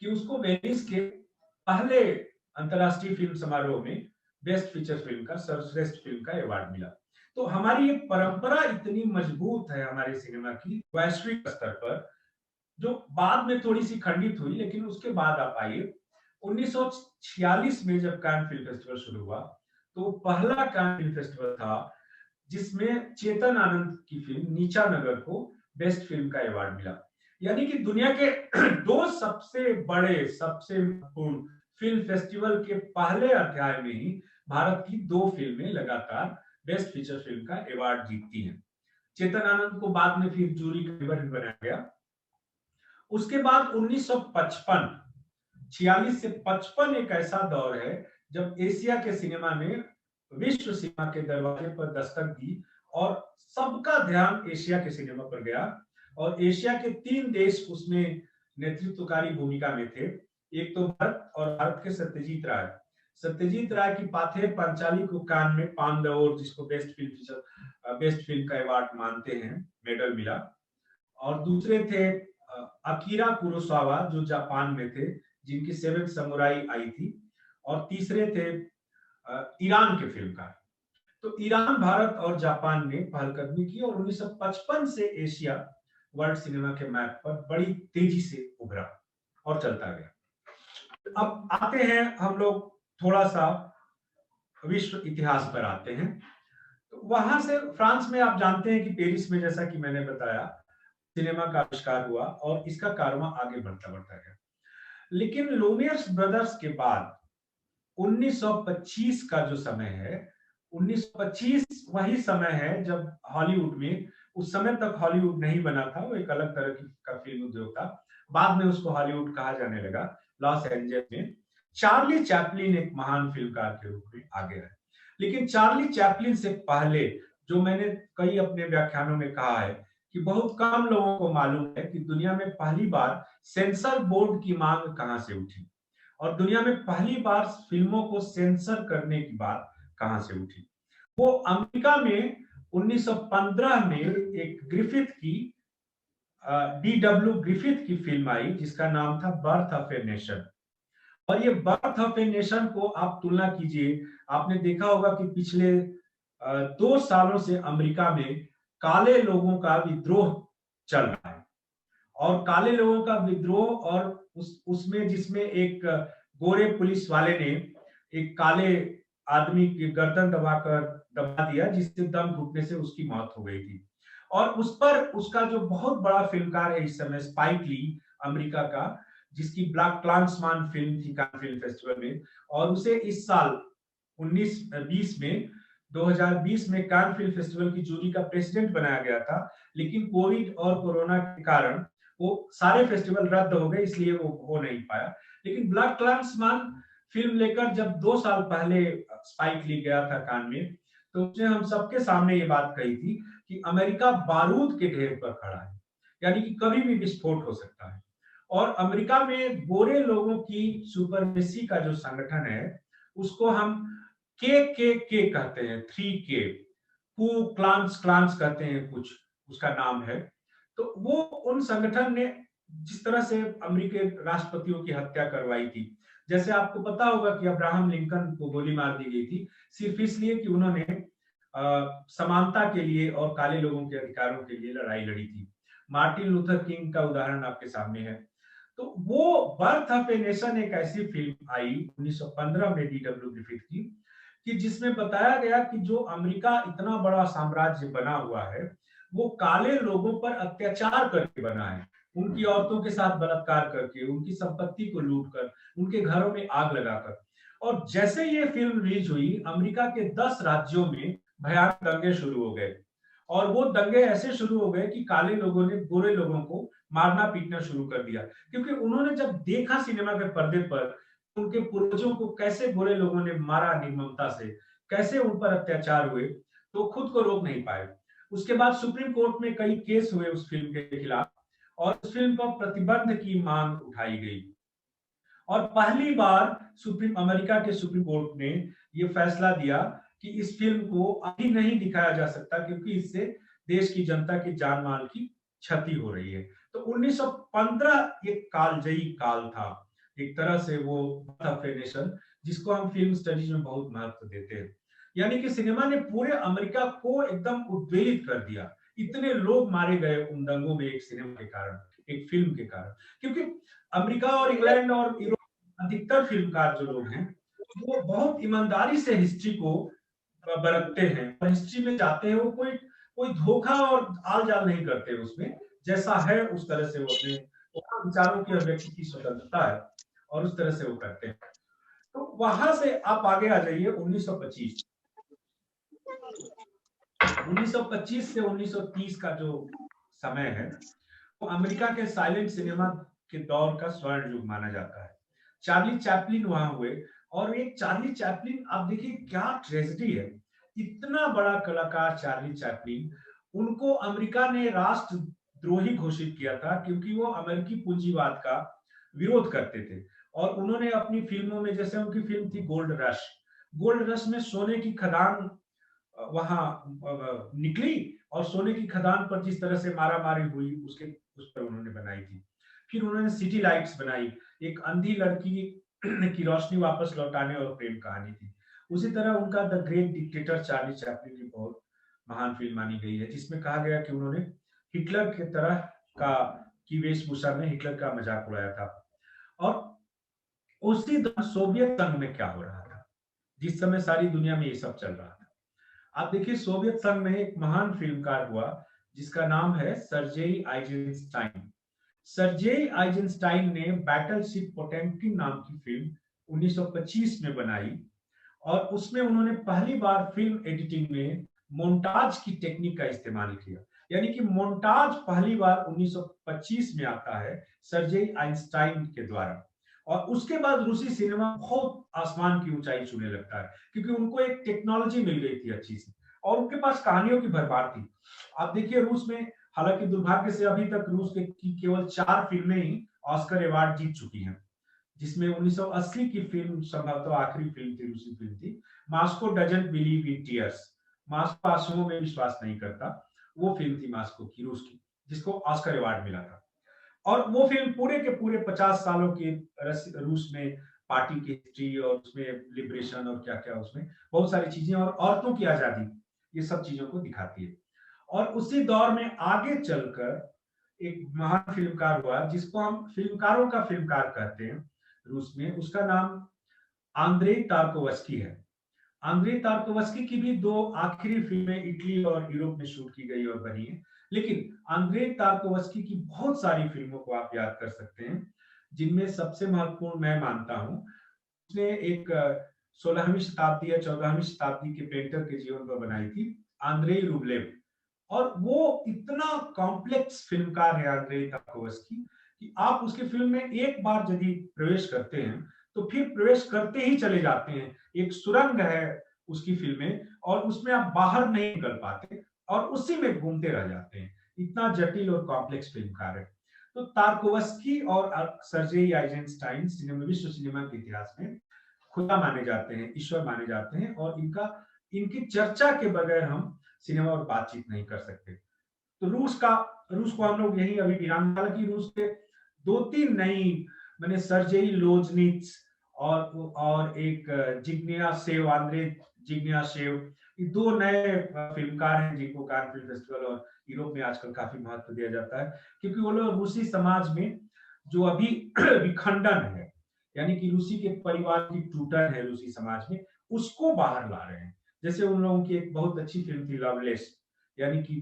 Speaker 4: कि उसको वेनिस के पहले अंतर्राष्ट्रीय फिल्म समारोह में बेस्ट फीचर फिल्म का, सर्वश्रेष्ठ फिल्म का अवार्ड मिला। तो हमारी ये परंपरा इतनी मजबूत है हमारे सिनेमा की वैश्विक स्तर पर, जो बाद में थोड़ी सी खंडित हुई। लेकिन उसके बाद आप आइए 1946 में जब कान फिल्म फेस्टिवल शुरू हुआ, तो पहला कान फिल्म फेस्टिवल था जिसमें चेतन आनंद की फिल्म नीचा नगर को बेस्ट फिल्म का अवार्ड मिला। यानी कि दुनिया के दो सबसे बड़े, सबसे महत्वपूर्ण फिल्म फेस्टिवल के पहले अध्याय में ही भारत की 2 फिल्में लगातार बेस्ट फीचर फिल्म का अवार्ड जीतती हैं। चेतन आनंद को बाद में फिर जूरी का मेंबर भी बनाया गया। उसके बाद 1955, 46 से 55 एक ऐसा दौर है जब एशिया के सिनेमा ने विश्व सिनेमा के दरवाजे पर दस्तक दी, और सबका ध्यान एशिया के सिनेमा पर गया। और एशिया के 3 देश उसमें नेतृत्वकारी भूमिका में थे। एक तो भारत, और भारत के सत्यजीत राय। सत्यजीत राय की पाथेर पांचाली को कान में पान द ओर, जिसको बेस्ट फिल्म का अवार्ड मानते हैं, मेडल मिला। और दूसरे थे अकीरा कुरोसावा, जो जापान में थे, जिनकी 7th समुराई आई थी। और तीसरे थे ईरान के फिल्मकार। तो ईरान, भारत और जापान ने पहलकदमी की, और 1955 से एशिया वर्ल्ड सिनेमा के मैप पर बड़ी तेजी से उभरा और चलता गया। अब आते हैं हम लोग थोड़ा सा विश्व इतिहास पर आते हैं। तो वहां से फ्रांस में आप जानते हैं कि पेरिस में, जैसा कि मैंने बताया, सिनेमा का आविष्कार हुआ, और इसका कारवां आगे बढ़ता बढ़ता गया। लेकिन लूमियर्स ब्रदर्स के बाद 1925 का जो समय है, 1925 वही समय है जब हॉलीवुड में, उस समय तक हॉलीवुड नहीं बना था, वो एक अलग तरह का फिल्म उद्योग था। बाद में उसको हॉलीवुड कहा जाने लगा। लॉस एंजल्स में चार्ली चैपलिन एक महान फिल्मकार के रूप में आ गया है। लेकिन चार्ली चैपलिन से पहले, जो मैंने कई अपने व्याख्यानों में कहा है, कि बहुत कम लोगों को मालूम है कि दुनिया में पहली बार सेंसर बोर्ड की मांग कहां से उठी, और दुनिया में पहली बार फिल्मों को सेंसर करने की बात कहां से उठी। वो अमेरिका में 1915 में एक ग्रिफिथ की, D.W. ग्रिफिथ की फिल्म आई, जिसका नाम था बर्थ ऑफ ए नेशन। और ये बर्थ ऑफ ए नेशन को आप तुलना कीजिए, आपने देखा होगा कि पिछले 2 सालों से अमेरिका में काले लोगों का विद्रोह चल रहा है। और काले लोगों का विद्रोह, और उसमें जिसमें एक गोरे पुलिस वाले ने एक काले आदमी की गर्दन दबा दिया, जिससे दम घुटने से उसकी मौत हो गई थी। और उस पर उसका जो बहुत बड़ा फिल्मकार है इस समय, स्पाइक ली, अमेरिका का, जिसकी ब्लैक क्लांसमैन फिल्म थी कान फिल्म फेस्टिवल में, और उसे इस साल 1920 में 2020 में कान फिल्म फेस्टिवल की जूरी का प्रेसिडेंट बनाया गया था, लेकिन कोविड और कोरोना के कारण वो सारे फेस्टिवल रद्द हो गए, इसलिए वो हो नहीं पाया। लेकिन ब्लैक क्लान्समैन फिल्म लेकर जब 2 साल पहले स्पाइक ली गया था कान में, तो उसने हम सबके सामने ये बात कही थी कि अमेरिका बारूद के ढेर पर खड़ा है, यानी कि कभी भी विस्फोट हो सकता है। और अमेरिका में गोरे लोगों की सुपरमेसी का जो संगठन है, उसको हम के कहते हैं, 3K, कू क्लान्स कहते हैं, कुछ उसका नाम है। तो वो उन संगठन ने जिस तरह से अमेरिकी राष्ट्रपतियों की हत्या करवाई थी, जैसे आपको पता होगा कि अब्राहम लिंकन को गोली मार दी गई थी सिर्फ इसलिए कि उन्होंने समानता के लिए और काले लोगों के अधिकारों के लिए लड़ाई लड़ी थी। मार्टिन लूथर किंग का उदाहरण आपके सामने है। तो वो बर्थ ऑफ ए नेशन एक ऐसी फिल्म आई 1915 में डीडब्ल्यू ग्रिफिथ की, कि जिसमें बताया गया कि जो अमेरिका इतना बड़ा साम्राज्य बना हुआ है, वो काले लोगों पर अत्याचार करके बना है, उनकी औरतों के साथ बलात्कार करके, उनकी संपत्ति को लूट कर, उनके घरों में आग लगाकर। और जैसे ये फिल्म रिलीज हुई, अमेरिका के 10 राज्यों में भयानक दंगे शुरू हो गए, और वो दंगे ऐसे शुरू हो गए कि काले लोगों ने गोरे लोगों को मारना पीटना शुरू कर दिया, क्योंकि उन्होंने जब देखा सिनेमा के पर्दे पर उनके पूर्वजों को कैसे गोरे लोगों ने मारा निर्ममता से, कैसे उन पर अत्याचार हुए, तो खुद को रोक नहीं पाए। उसके बाद सुप्रीम कोर्ट में कई केस हुए उस फिल्म के खिलाफ, और उस फिल्म पर प्रतिबंध की मांग उठाई गई। और पहली बार अमेरिका के सुप्रीम कोर्ट ने यह फैसला दिया कि इस फिल्म को अभी नहीं दिखाया जा सकता, क्योंकि इससे देश की जनता की जान माल की क्षति हो रही है। तो 1915 एक कालजयी काल था, एक तरह से वो नेशन, जिसको हम फिल्म स्टडीज में बहुत महत्व देते हैं। यानी कि सिनेमा ने पूरे अमेरिका को एकदम उद्वेलित कर दिया। इतने लोग मारे गए उन दंगों में एक सिनेमा के कारण, एक फिल्म के कारण। क्योंकि अमेरिका और इंग्लैंड और यूरोप अधिकतर फिल्मकार जो लोग हैं, वो बहुत ईमानदारी से हिस्ट्री को बरतते हैं, और हिस्ट्री में जाते हैं, वो कोई धोखा और आल जाल नहीं करते उसमें, जैसा है उस तरह से वो अपने विचारों की अभिव्यक्ति की स्वतंत्रता है और उस तरह से वो करते हैं। तो वहां से आप आगे आ जाइए 1925 से 1930 का जो समय है, वो अमेरिका के साइलेंट सिनेमा के दौर का स्वर्ण युग माना जाता है। चार्ली चैपलिन वहां हुए, और एक चार्ली चैपलिन, आप देखिए क्या ट्रेजेडी है, इतना बड़ा कलाकार चार्ली चैपलिन, उनको अमेरिका ने राष्ट्रद्रोही घोषित किया था, क्योंकि वो अमेरिकी पूंजीवाद का विरोध करते थे। और उन्होंने अपनी फिल्मों में, जैसे उनकी फिल्म थी गोल्ड रश में सोने की खदान वहां निकली, और सोने की खदान पर जिस तरह से मारा मारी हुई उस पर उन्होंने बनाई थी। फिर उन्होंने सिटी लाइट्स बनाई, एक अंधी लड़की की रोशनी वापस लौटाने और प्रेम कहानी थी। उसी तरह उनका the great dictator Charlie Chaplin की बहुत महान फिल्म मानी गई है, जिसमें कहा गया कि उन्होंने हिटलर के तरह की वेशभूषा में हिटलर का मजाक उड़ाया था। और उसी दौरान सोवियत संघ में क्या हो रहा था, जिस समय सारी दुनिया में ये सब चल रहा था। आप देखिए, सोवियत संघ में एक महान फिल्मकार हुआ जिसका नाम है सर्जेई आइजेनस्टाइन। सर्जेई आइजेनस्टाइन ने बैटलशिप पोटेम्किन नाम की फिल्म 1925 में बनाई, और उसमें उन्होंने पहली बार फिल्म एडिटिंग में मोन्टाज की टेक्निक का इस्तेमाल किया। यानी कि मोन्टाज पहली बार 1925 में आता है सर्जेई आइंस्टाइन के द्वारा, और उसके बाद रूसी सिनेमा बहुत आसमान की ऊंचाई छूने लगता है, क्योंकि उनको एक टेक्नोलॉजी मिल गई थी अच्छी सी, और उनके पास कहानियों की भरमार थी। आप देखिए, रूस में, हालांकि दुर्भाग्य से अभी तक रूस की केवल 4 फिल्में ही ऑस्कर अवार्ड जीत चुकी हैं, जिसमें 1980 की फिल्म संभवतः आखिरी फिल्म थी, रूसी फिल्म थी, Moscow doesn't believe in tears, Moscow आंसुओं में विश्वास नहीं करता, वो फिल्म थी मास्को की, रूस की, जिसको ऑस्कर अवार्ड मिला था। और वो फिल्म पूरे के पूरे 50 सालों की रूस में पार्टी की हिस्ट्री, और उसमें लिबरेशन और क्या क्या, उसमें बहुत सारी चीजें, और औरतों की आजादी, ये सब चीजों को दिखाती है। और उसी दौर में आगे चलकर एक महान फिल्मकार हुआ, जिसको हम फिल्मकारों का फिल्मकार कहते हैं रूस में, उसका नाम आंद्रे तार्कोवस्की है। आंद्रे तार्कोवस्की की भी 2 आखिरी फिल्में इटली और यूरोप में शूट की गई और बनी है, लेकिन आंद्रे तार्कोवस्की की बहुत सारी फिल्मों को आप याद कर सकते हैं, जिनमें सबसे महत्वपूर्ण मैं मानता हूं, उसने एक 16वीं शताब्दी या 14वीं शताब्दी के पेंटर के जीवन पर बनाई थी, आंद्रेई रूबलेव। और वो इतना कॉम्प्लेक्स फिल्मकार है आंद्रेई तार्कोवस्की कि आप उसकी फिल्म में एक बार यदि प्रवेश करते हैं तो फिर प्रवेश करते ही चले जाते हैं। एक सुरंग है उसकी फिल्में और उसमें आप बाहर नहीं निकल पाते और उसी में घूमते रह जाते हैं। इतना जटिल और कॉम्प्लेक्स फिल्मकार है। तो तार्कोवस्की और सर्जेई आइजनस्टाइन विश्व सिनेमा के इतिहास में खुदा माने जाते हैं, ईश्वर माने जाते हैं और इनकी चर्चा के बगैर हम सिनेमा और बातचीत नहीं कर सकते। तो रूस को हम लोग यही अभी विराम, हालांकि रूस के 2-3 नई मैंने सर्जेई लोजनिट्स और एक जिग्नियासेव, आंद्रे जिग्नियासेव, ये 2 नए फिल्मकार हैं जिनको कान फिल्म फेस्टिवल और यूरोप में आजकल काफी महत्व दिया जाता है, क्योंकि वो लोग रूसी समाज में जो अभी विखंडन है, यानी कि रूसी के परिवार की टूटन है रूसी समाज में, उसको बाहर ला रहे हैं। जैसे उन लोगों की एक बहुत अच्छी फिल्म थी लवलेस, यानी कि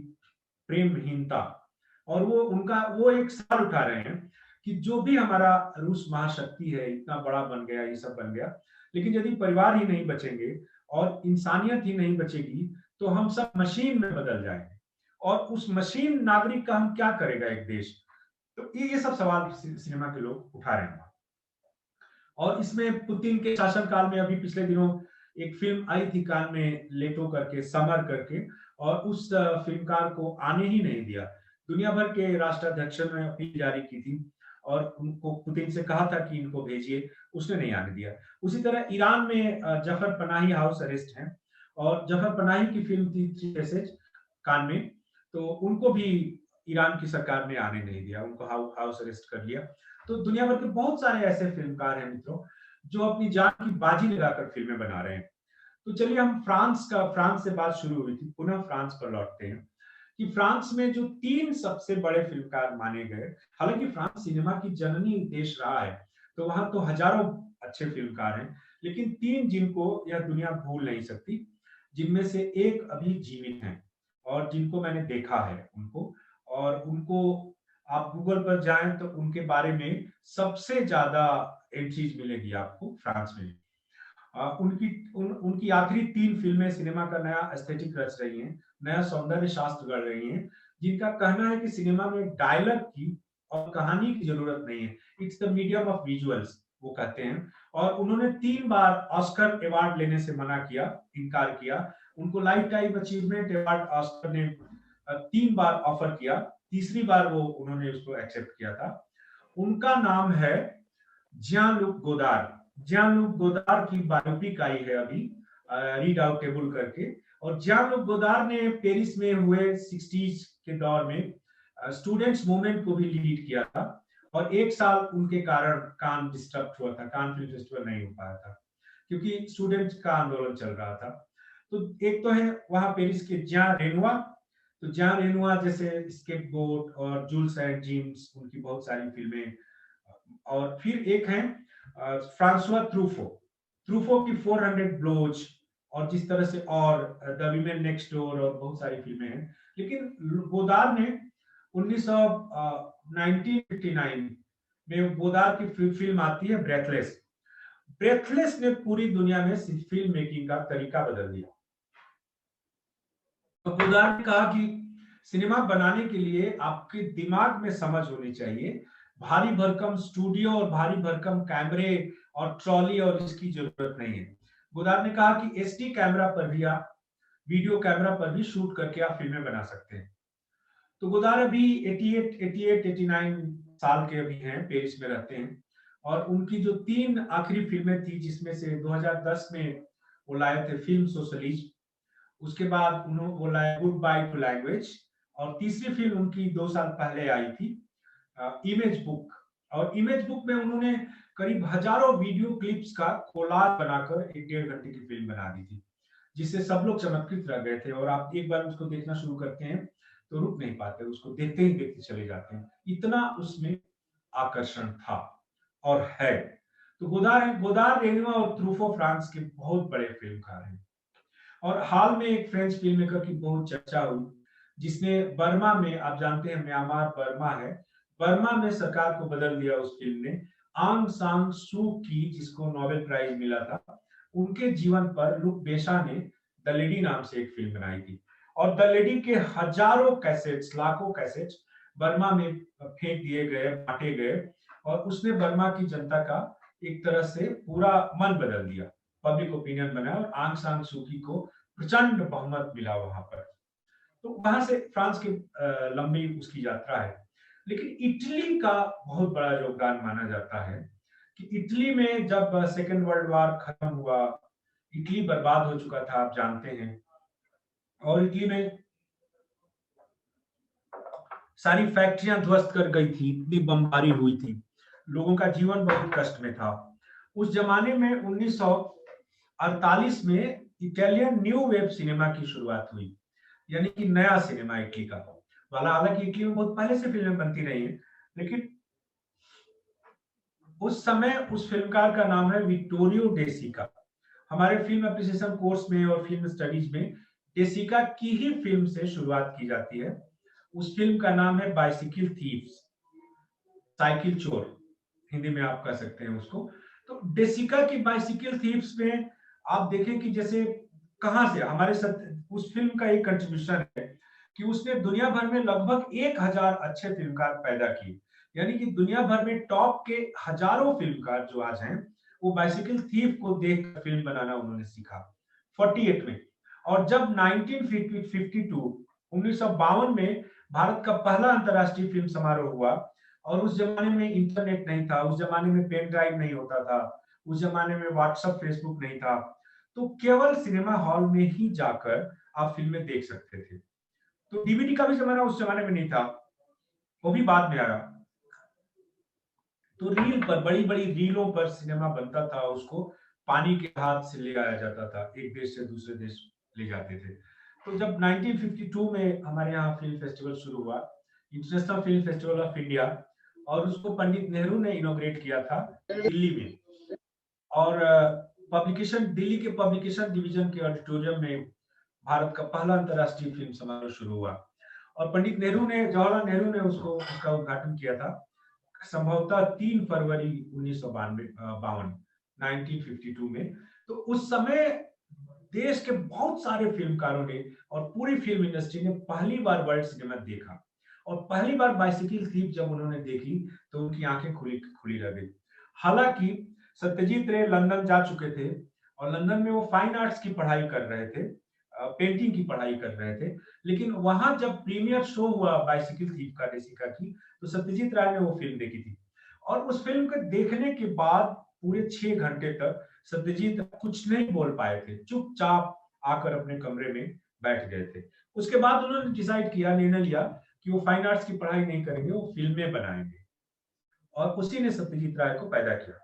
Speaker 4: प्रेमहीनता, और वो एक सवाल उठा रहे हैं कि जो भी हमारा रूस महाशक्ति है, इतना बड़ा बन गया, ये सब बन गया, लेकिन यदि परिवार ही नहीं बचेंगे और इंसानियत ही नहीं बचेगी तो हम सब मशीन में बदल जाएंगे, और उस मशीन नागरिक का हम क्या करेगा एक देश। तो ये सब सवाल सिनेमा के लोग उठा रहे हैं। और इसमें पुतिन के शासनकाल में अभी पिछले दिनों एक फिल्म आई थी कान में लेटो करके, समर करके, और उस फिल्मकार को आने ही नहीं दिया। दुनिया भर के राष्ट्राध्यक्षों ने अपील जारी की थी और उनको पुतिन से कहा था कि इनको भेजिए, उसने नहीं आने दिया। उसी तरह ईरान में जफर पनाही हाउस अरेस्ट हैं, और जफर पनाही की फिल्म थी 3 मैसेज कान में, तो उनको भी ईरान की सरकार ने आने नहीं दिया, उनको हाउस अरेस्ट कर लिया। तो दुनिया भर के बहुत सारे ऐसे फिल्मकार हैं मित्रों जो अपनी जान की बाजी लगाकर फिल्में बना रहे हैं। तो चलिए हम फ्रांस से बात शुरू हुई थी, पुनः फ्रांस पर लौटते हैं कि फ्रांस में जो 3 सबसे बड़े फिल्मकार माने गए, हालांकि फ्रांस सिनेमा की जननी देश रहा है, तो वहां तो हजारों अच्छे फिल्मकार हैं, लेकिन 3 जिनको यह दुनिया भूल नहीं सकती, जिनमें से एक अभी जीवित हैं और जिनको मैंने देखा है उनको आप गूगल पर जाएं तो उनके बारे में सबसे ज्यादा एंट्रीज मिलेगी आपको फ्रांस में। उनकी आखिरी 3 फिल्में सिनेमा का नया एस्थेटिक रच रही हैं, नया सौंदर्य शास्त्र गढ़ रही हैं, जिनका कहना है कि सिनेमा में डायलॉग की और कहानी की जरूरत नहीं है, it's the medium of visuals, वो कहते हैं। और उन्होंने 3 बार ऑस्कर अवार्ड लेने से इनकार किया। उनको life time achievement award Oscar ने 3 बार ऑफर किया, तीसरी बार उन्होंने उसको एक्सेप्ट किया था। उनका नाम है जियान-लुक गोदार। जियान-लुक गोदार की बायोपिक आई है अभी, रीडाउटेबल करके, और जियान-लुक गोदार ने पेरिस में हुए 60s के दौर में स्टूडेंट्स मूवमेंट को भी लीड किया था, और 1 साल उनके कारण कान डिस्टर्ब हुआ था, कान फिल्म फेस्टिवल नहीं हो पाया था क्योंकि स्टूडेंट्स का आंदोलन चल रहा था। तो एक तो है वहां पेरिस के जियान रेनुआ, तो जियान रेनुआ जैसे स्केपगोट और जूल्स एंड जीम्स, उनकी बहुत सारी फिल्में। और फिर एक है फ्रांसवा ट्रूफो की 400 ब्लोज, और जिस तरह से और द वीमेन नेक्स्ट डोर और बहुत सारी फिल्में हैं। लेकिन गोदार ने 1959 में गोदार की फिल्म आती है ब्रेथलेस। ब्रेथलेस ने पूरी दुनिया में फिल्म मेकिंग का तरीका बदल दिया। तो गोदार ने कहा कि सिनेमा बनाने के लिए आपके दिमाग में समझ होनी चाहिए, भारी भरकम स्टूडियो और भारी भरकम कैमरे और ट्रॉली और इसकी जरूरत नहीं है। गोदार ने कहा कि एसडी कैमरा पर भी आप, वीडियो कैमरा पर भी शूट करके आप फिल्में बना सकते हैं। तो गोदार अभी 89 साल के अभी हैं, पेरिस में रहते हैं, और उनकी जो 3 आखिरी फिल्में थी, जिसमें से 2010 में वो लाए थे फिल्म सोशलिस्ट, उसके बाद वो लाए गुड बाय टू लैंग्वेज, और तीसरी फिल्म उनकी 2 साल पहले आई थी इमेज बुक। और इमेज बुक में उन्होंने करीब हजारों वीडियो क्लिप्स का कोलाज बनाकर 1-1.5 घंटे की फिल्म बना दी थी, जिससे सब लोग चमत्कृत रह गए थे। और आप एक बार उसको देखना शुरू करते हैं तो रुक नहीं पाते, उसको देखते ही देखते चले जाते हैं, इतना उसमें आकर्षण था और है। तो गोदार रेनुआ और ट्रूफो फ्रांस के बहुत बड़े फिल्मकार हैं। और हाल में एक फ्रेंच फिल्म मेकर की बहुत चर्चा हुई, जिसने बर्मा में, आप जानते हैं म्यांमार बर्मा है, बर्मा में सरकार को बदल दिया उस फिल्म ने। आंग सान सू की, जिसको नोबेल प्राइज मिला था, उनके जीवन पर लुक बेशा ने द लेडी नाम से एक फिल्म बनाई थी, और द लेडी के हजारों कैसेट्स, लाखों कैसेट्स बर्मा में फेंक दिए गए, बांटे गए, और उसने बर्मा की जनता का एक तरह से पूरा मन बदल दिया, पब्लिक ओपिनियन बनाया, और आंग सान सूकी को प्रचंड बहुमत मिला वहां पर। तो वहां से फ्रांस की लंबी उसकी यात्रा है। लेकिन इटली का बहुत बड़ा योगदान माना जाता है कि इटली में जब सेकेंड वर्ल्ड वॉर खत्म हुआ, इटली बर्बाद हो चुका था, आप जानते हैं, और इटली में सारी फैक्ट्रियां ध्वस्त कर गई थी, इतनी बमबारी हुई थी, लोगों का जीवन बहुत कष्ट में था। उस जमाने में 1948 में इटालियन न्यू वेव सिनेमा की शुरुआत हुई, यानी कि नया सिनेमा इटली का वाला। हालांकि इटली में बहुत पहले से फिल्में बनती रही हैं, लेकिन उस समय उस फिल्मकार का नाम है विक्टोरियो डे सिका। हमारे फिल्म एप्रिसिएशन कोर्स में और फिल्म स्टडीज में डे सिका की ही फिल्म से शुरुआत की जाती है। उस फिल्म का नाम है बाइसिकल थीव्स, साइकिल चोर हिंदी में आप कह सकते हैं उसको। तो डे सिका की बाइसिकल थीव्स में आप देखें कि जैसे कहां से हमारे साथ उस फिल्म का एक कंट्रीब्यूशन है कि उसने दुनिया भर में लगभग 1000 अच्छे फिल्मकार पैदा किए, यानी कि दुनिया भर में टॉप के हजारों फिल्मकार जो आज हैं, वो बाइसिकल थीव को देखकर फिल्म बनाना उन्होंने सीखा 48 में। और जब 1952 में भारत का पहला अंतर्राष्ट्रीय फिल्म समारोह हुआ, और उस जमाने में इंटरनेट नहीं था, उस जमाने में पेन ड्राइव नहीं होता था, उस जमाने में व्हाट्सएप फेसबुक नहीं था, तो केवल सिनेमा हॉल में ही जाकर आप फिल्में देख सकते थे। तो डीवीडी का भी जमाना उस जमाने में नहीं था, वो भी बाद में आया। तो रील पर, बड़ी बड़ी रीलों पर सिनेमा बनता था, उसको पानी के हाथ से ले आया जाता था, एक देश से दूसरे देश ले जाते थे। तो जब 1952 में हमारे यहाँ फिल्म फेस्टिवल शुरू हुआ, international film festival of India, और उसको पंडित नेहरू ने इनॉग्रेट किया था दिल्ली में, और पब्लिकेशन, दिल्ली के पब्लिकेशन डिवीजन के ऑडिटोरियम में भारत का पहला अंतर्राष्ट्रीय फिल्म समारोह शुरू हुआ, और पंडित नेहरू ने, जवाहरलाल नेहरू ने उसको, उसका उद्घाटन किया था संभवतः 3 फरवरी 1952 में। तो उस समय देश के बहुत सारे फिल्मकारों ने और पूरी फिल्म इंडस्ट्री ने पहली बार वर्ल्ड सिनेमा देखा, और पहली बार बाइसिकल थीव जब उन्होंने देखी तो उनकी आंखें खुली रह गई। हालांकि सत्यजीत रे लंदन जा चुके थे, और लंदन में वो फाइन आर्ट्स की पढ़ाई कर रहे थे, पेंटिंग की पढ़ाई कर रहे थे, लेकिन वहां जब प्रीमियर शो हुआ बाइसिकल थीव का, डेसिका की, तो सत्यजीत राय ने वो फिल्म देखी थी, और उस फिल्म को देखने के बाद पूरे 6 घंटे तक सत्यजीत कुछ नहीं बोल पाए थे, चुपचाप आकर अपने कमरे में बैठ गए थे। उसके बाद उन्होंने डिसाइड किया, निर्णय लिया कि वो फाइन आर्ट्स की पढ़ाई नहीं करेंगे, वो फिल्में बनाएंगे, और उसी ने सत्यजीत राय को पैदा किया।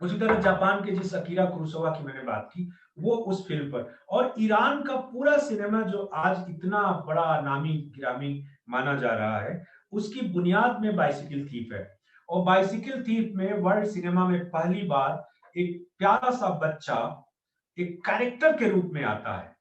Speaker 4: उसी तरह जापान के जिस अकीरा कुरोसावा की मैंने बात की, वो उस फिल्म पर, और ईरान का पूरा सिनेमा जो आज इतना बड़ा नामी गिरामी माना जा रहा है, उसकी बुनियाद में बाइसिकल थीव है। और बाइसिकल थीव में वर्ल्ड सिनेमा में पहली बार एक प्यारा सा बच्चा एक कैरेक्टर के रूप में आता है,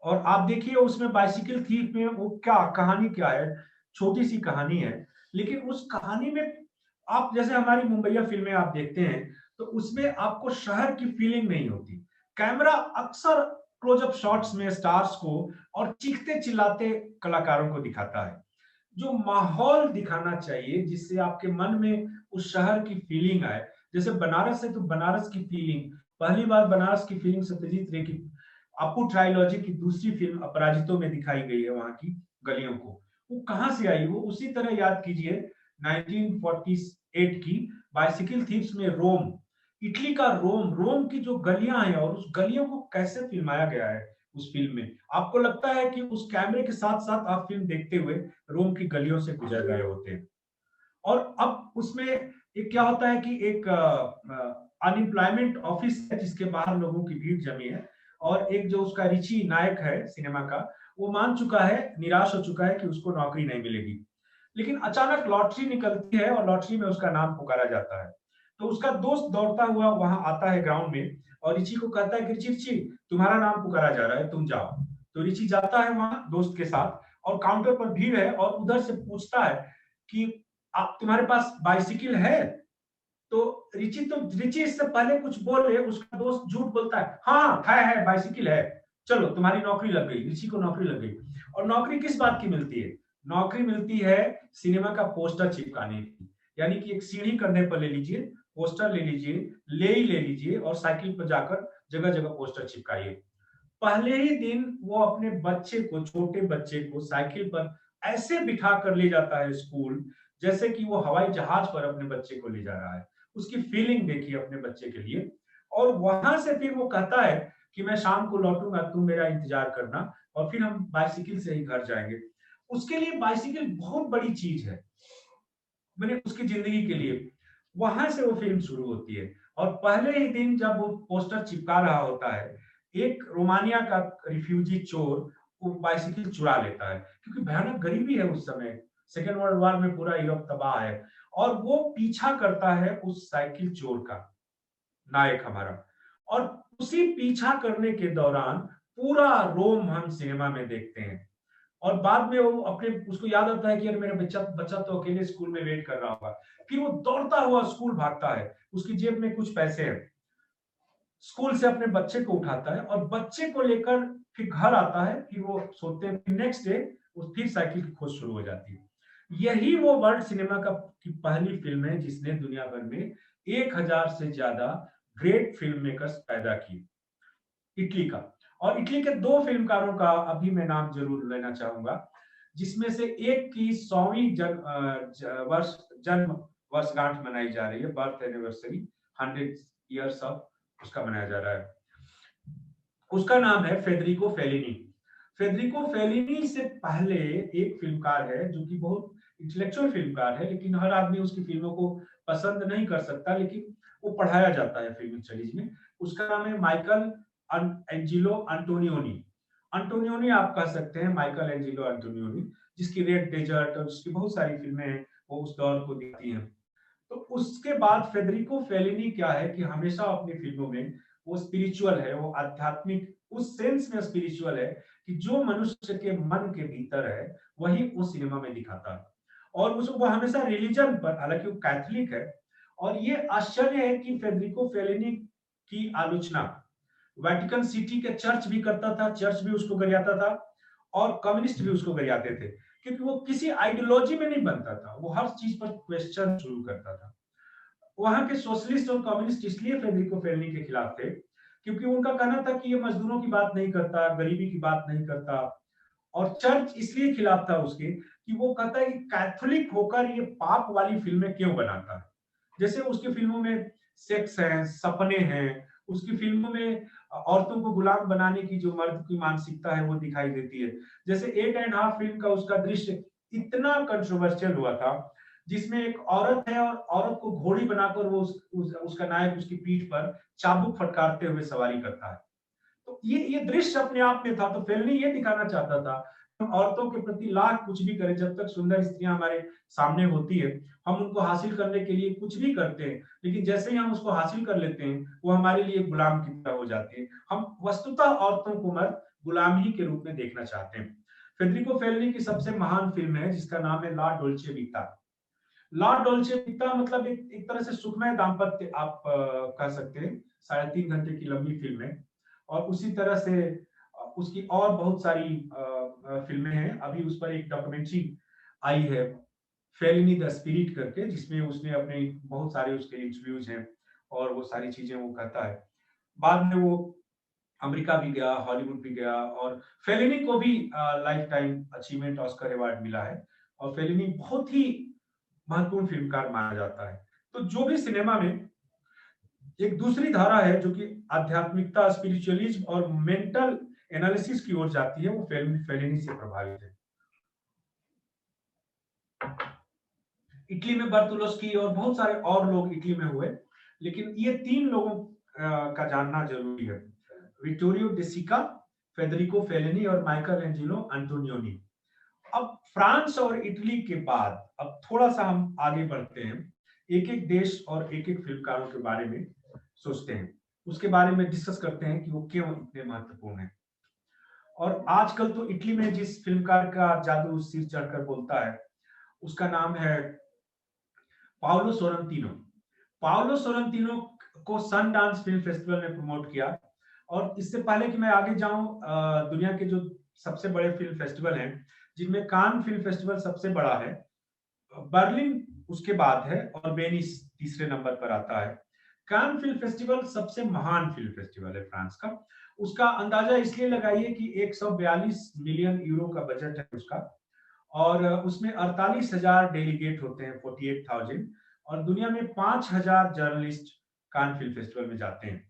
Speaker 4: और आप देखिए उसमें बाइसिकल थीव में वो क्या कहानी क्या है, छोटी सी कहानी है, लेकिन उस कहानी में आप जैसे हमारी मुंबईया फिल्में आप देखते हैं, तो उसमें आपको शहर की फीलिंग नहीं होती। कैमरा अक्सर क्लोजअप शॉट्स में स्टार्स को और चीखते चिल्लाते कलाकारों को दिखाता है। जो माहौल दिखाना चाहिए जिससे आपके मन में उस शहर की फीलिंग आए, जैसे बनारस है तो बनारस की फीलिंग, पहली बार बनारस की फीलिंग सत्यजीत रे की अपू ट्रायोलॉजी की दूसरी फिल्म अपराजितो में दिखाई गई है, वहां की गलियों को, वो कहां से आई, वो उसी तरह याद कीजिए 1948 की बाइसिकल थीव्स में रोम, इटली का रोम, रोम की जो गलियां हैं और उस गलियों को कैसे फिल्माया गया है उस फिल्म में, आपको लगता है कि उस कैमरे के साथ साथ आप फिल्म देखते हुए रोम की गलियों से गुजर रहे होते हैं। और अब उसमें एक क्या होता है कि एक अनएम्प्लॉयमेंट ऑफिस है जिसके बाहर लोगों की भीड़ जमी है, और एक जो उसका रिची नायक है सिनेमा का, वो मान चुका है, निराश हो चुका है कि उसको नौकरी नहीं मिलेगी, लेकिन अचानक लॉटरी निकलती है और लॉटरी में उसका नाम पुकारा जाता है। तो उसका दोस्त दौड़ता हुआ वहां आता है ग्राउंड में, और रिची को कहता है कि रिची तुम्हारा नाम पुकारा जा रहा है, तुम जाओ। तो रिची जाता है वहां दोस्त के साथ, और काउंटर पर भीड़ है, और उधर से पूछता है कि आप, तुम्हारे पास बाइसिकल है? तो रिची इससे पहले कुछ बोले, उसका दोस्त झूठ बोलता है, हाँ है बाइसिकल है, चलो तुम्हारी नौकरी लग गई। रिची को नौकरी लग गई। और नौकरी किस बात की मिलती है? नौकरी मिलती है सिनेमा का पोस्टर चिपकाने की। यानी कि एक सीढ़ी कंधे पर ले लीजिए, पोस्टर ले लीजिए, ले लीजिए और साइकिल पर जाकर जगह जगह पोस्टर चिपकाइए। पहले ही दिन वो अपने बच्चे को, छोटे बच्चे को साइकिल पर ऐसे बिठा कर ले जाता है स्कूल, जैसे कि वो हवाई जहाज पर अपने बच्चे को ले जा रहा है। उसकी फीलिंग देखिए अपने बच्चे के लिए। और वहां से फिर वो कहता है कि मैं शाम को लौटूंगा, तुम मेरा इंतजार करना, और फिर हम बाइसिकल से ही घर जाएंगे। उसके लिए बाइसिकल बहुत बड़ी चीज है, मैंने उसकी जिंदगी के लिए। वहां से वो फिल्म शुरू होती है। और पहले ही दिन जब वो पोस्टर चिपका रहा होता है, एक रोमानिया का रिफ्यूजी चोर वो बाइसिकल चुरा लेता है, क्योंकि भयानक गरीबी है उस समय, सेकेंड वर्ल्ड वॉर में पूरा यूरोप तबाह है। और वो पीछा करता है उस साइकिल चोर का, नायक हमारा। और उसी पीछा करने के दौरान पूरा रोम हम सिनेमा में देखते हैं। और बाद में वो अपने, उसको याद आता है कि यार मेरा बच्चा बच्चा तो अकेले स्कूल में वेट कर रहा होगा। फिर वो दौड़ता हुआ स्कूल भागता है, उसकी जेब में कुछ पैसे हैं, स्कूल से अपने बच्चे को उठाता है और बच्चे को लेकर फिर घर आता है। फिर वो सोते हैं, नेक्स्ट डे फिर साइकिल की खोज शुरू हो जाती है। यही वो वर्ल्ड सिनेमा की पहली फिल्म है जिसने दुनिया भर में 1000 से ज्यादा ग्रेट फिल्म मेकर्स पैदा की, इटली का। और इटली के 2 फिल्मकारों का अभी मैं नाम जरूर लेना चाहूंगा, जिसमें से एक की 100वीं जन्म वर्षगांठ मनाई जा रही है, बर्थ एनिवर्सरी, 100 इयर्स ऑफ उसका मनाया जा रहा है। उसका नाम है फेडरिको फेलिनी। फेडरिको फेलिनी से पहले एक फिल्मकार है जो कि बहुत इंटेलेक्चुअल फिल्मकार है, लेकिन हर आदमी उसकी फिल्मों को पसंद नहीं कर सकता, लेकिन वो पढ़ाया जाता है फिल्म स्टडीज में। उसका नाम है माइकल एंजिलो अंटोनियोनी। अंटोनियोनी आप कह सकते हैं, माइकल एंजिलो अंटोनियोनी, जिसकी रेड डेजर्ट और जिसकी बहुत सारी फिल्में हैं वो उस दौर को दिखती हैं। तो उसके बाद फेडरिको फेलिनी क्या है कि हमेशा अपनी फिल्मों में वो स्पिरिचुअल है, वो आध्यात्मिक उस सेंस में स्पिरिचुअल है कि जो मनुष्य के मन के भीतर है वही वो सिनेमा में दिखाता है। और वो हमेशा रिलीजन पर, हालांकि वो कैथोलिक है। और ये आश्चर्य है कि फेडरिको फेलिनी की आलोचना वेटिकन सिटी के चर्च भी करता था, चर्च भी उसको गरियाता था और कम्युनिस्ट भी उसको गरियाते थे, क्योंकि वो किसी आइडियोलॉजी में नहीं बनता था, वो हर चीज पर क्वेश्चन शुरू करता था। वहां के सोशलिस्ट और कम्युनिस्ट इसलिए फेडरिको फेलिनी के खिलाफ थे क्योंकि उनका कहना था कि ये मजदूरों की बात नहीं करता, गरीबी की बात नहीं करता। और चर्च इसलिए खिलाफ था उसके कि वो कहता है कि कैथोलिक होकर ये पाप वाली फिल्में क्यों बनाता है। जैसे उसकी फिल्मों में सेक्स है, सपने हैं, उसकी फिल्मों में औरतों को गुलाम बनाने की जो मर्द की मानसिकता है वो दिखाई देती है। जैसे 8.5 फिल्म का उसका दृश्य इतना कंट्रोवर्शियल हुआ था, जिसमें एक औरत है और औरत को घोड़ी बनाकर वो उसका नायक उसकी पीठ पर चाबुक फटकारते हुए सवारी करता है। तो ये दृश्य अपने आप में था। तो फेलिनी ये दिखाना चाहता था हम औरतों के प्रति लाख कुछ भी करें, जब तक सुंदर स्त्रियां हमारे सामने होती है हम उनको हासिल करने के लिए कुछ भी करते हैं, लेकिन जैसे ही हम उसको हासिल कर लेते हैं वो हमारे लिए गुलाम की तरह हो जाती है। हम वस्तुतः औरतों को मर्द गुलाम ही के रूप में देखना चाहते हैं। फेडरिको फेलिनी की सबसे महान फिल्म है जिसका नाम है ला डोल्चे वीटा। ला डोल्चे वीटा मतलब एक तरह से सुखमय दाम्पत्य आप कह सकते हैं। 3.5 घंटे की लंबी फिल्म है। और उसी तरह से उसकी और बहुत सारी फिल्में हैं। अभी उस पर एक डॉक्यूमेंट्री आई है, फेलिनी द स्पिरिट करके, जिसमें उसने अपने बहुत सारे उसके इंटरव्यूज हैं और वो सारी चीजें वो कहता है। बाद में वो अमेरिका भी गया, हॉलीवुड भी गया, और फेलिनी को भी life time achievement Oscar award मिला है। और फेलिनी बहुत ही महत्वपूर्ण फिल्मकार माना जाता है। तो जो भी सिनेमा में एक दूसरी धारा है जो कि आध्यात्मिकता, स्पिरिचुअलिज्म और मेंटल एनालिसिस की ओर जाती है, वो फेलिनी से प्रभावित है। इटली में बर्तुलोस्की और बहुत सारे और लोग इटली में हुए, लेकिन ये 3 लोगों का जानना जरूरी है, विक्टोरियो डे सिका, फेडरिको फेलिनी और माइकल एंजिलो अंटोनियोनी। अब फ्रांस और इटली के बाद अब थोड़ा सा हम आगे बढ़ते हैं, एक एक देश और एक एक फिल्मकारों के बारे में सोचते हैं, उसके बारे में डिस्कस करते हैं कि वो क्यों इतने महत्वपूर्ण हैं। और आजकल तो इटली में जिस फिल्मकार का जादू सिर चढ़कर बोलता है उसका नाम है पाउलो सोरेंटिनो। पाओलो सोरेंटिनो को सनडांस फिल्म फेस्टिवल ने प्रमोट किया। और इससे पहले कि मैं आगे जाऊं, दुनिया के जो सबसे बड़े फिल्म फेस्टिवल हैं, जिनमें कान फिल्म फेस्टिवल सबसे बड़ा है, बर्लिन उसके बाद है और वेनिस तीसरे नंबर पर आता है। कान फिल्म फेस्टिवल सबसे महान फिल्म फेस्टिवल है फ्रांस का। उसका अंदाजा इसलिए लगाइए कि 142 मिलियन यूरो का बजट है उसका, और उसमें 48,000 डेलीगेट होते हैं, 48,000, और दुनिया में 5,000 जर्नलिस्ट कान फिल्म फेस्टिवल में जाते हैं,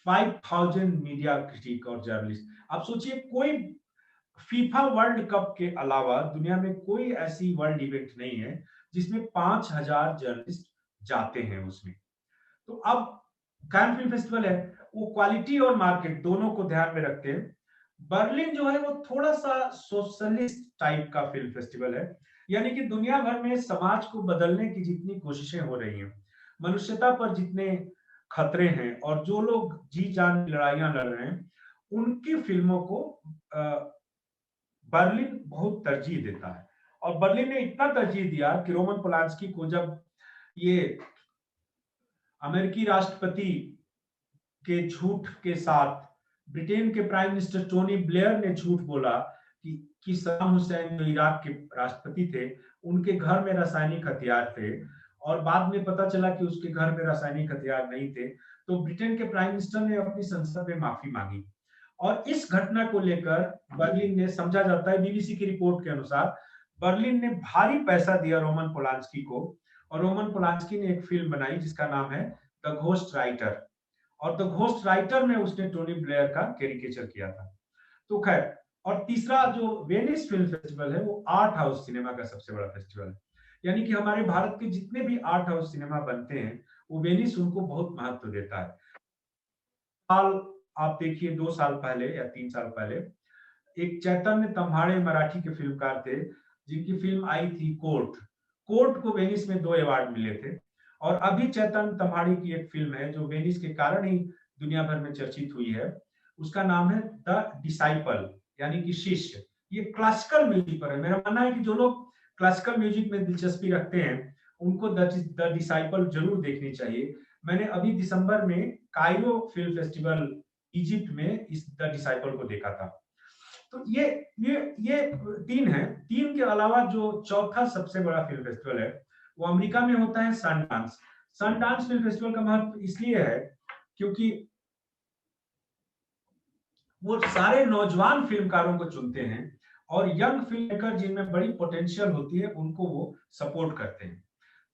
Speaker 4: 5,000 मीडिया क्रिटिक और जर्नलिस्ट। आप सोचिए, कोई फीफा वर्ल्ड कप के अलावा दुनिया में कोई ऐसी वर्ल्ड इवेंट नहीं है जिसमें 5,000 जर्नलिस्ट जाते हैं उसमें। तो अब कान फिल्म फेस्टिवल है, वो क्वालिटी और मार्केट दोनों को ध्यान में रखते हैं। बर्लिन जो है वो थोड़ा सा सोशलिस्ट टाइप का फिल्म फेस्टिवल है, यानी कि दुनिया भर में समाज को बदलने की जितनी कोशिशें हो रही हैं, मनुष्यता पर जितने खतरे हैं, और जो लोग जी जान की लड़ाइयां लड़ रहे हैं, उनकी फिल्मों को बर्लिन बहुत तरजीह देता है। और बर्लिन ने इतना तरजीह दिया कि रोमन पोलांस्की को जब ये अमेरिकी राष्ट्रपति के झूठ के साथ ब्रिटेन के प्राइम मिनिस्टर टोनी ब्लेयर ने झूठ बोला कि सद्दाम हुसैन जो इराक के राष्ट्रपति थे, उनके घर में रासायनिक हथियार थे, और बाद में पता चला कि उसके घर में रासायनिक हथियार नहीं थे, तो ब्रिटेन के प्राइम मिनिस्टर ने अपनी संसद में माफी मांगी। और इस घटना को लेकर बर्लिन ने, समझा जाता है बीबीसी की रिपोर्ट के अनुसार, बर्लिन ने भारी पैसा दिया रोमन पोलांस्की को, और रोमन पोलांस्की ने एक फिल्म बनाई जिसका नाम है द घोस्ट राइटर, और द घोस्ट राइटर में उसने टोनी ब्लेयर का कैरिकेचर किया था। तो खैर, और तीसरा जो वेनिस फिल्म फेस्टिवल है, वो आर्ट हाउस सिनेमा का सबसे बड़ा फेस्टिवल है, यानी कि हमारे भारत के जितने भी आर्ट हाउस सिनेमा बनते हैं, वो वेनिस उनको बहुत महत्व देता है। साल आप देखिए, 2 साल पहले या 3 साल पहले एक चैतन्य तम्हाड़े मराठी के फिल्मकार थे, जिनकी फिल्म आई थी कोर्ट को वेनिस में 2 अवार्ड मिले थे। और अभी चैतन्य तम्हाड़े की एक फिल्म है जो वेनिस के कारण ही दुनिया भर में चर्चित हुई है, उसका नाम है द डिसाइपल, यानी कि शिष्य। ये क्लासिकल म्यूजिक पर है। मेरा मानना है कि जो लोग क्लासिकल म्यूजिक में दिलचस्पी रखते हैं, उनको द डिसाइपल जरूर देखनी चाहिए। मैंने अभी दिसंबर में कायरो फिल्म फेस्टिवल इजिप्ट में इस द डिसाइपल को देखा था। तो ये 3 है। 3 के अलावा जो चौथा सबसे बड़ा फिल्म फेस्टिवल है, वो अमेरिका में होता है, सनडांस। सनडांस फिल्म फेस्टिवल का महत्व इसलिए है क्योंकि वो सारे नौजवान फिल्मकारों को चुनते हैं, और यंग फिल्म मेकर जिनमें बड़ी पोटेंशियल होती है, उनको वो सपोर्ट करते हैं।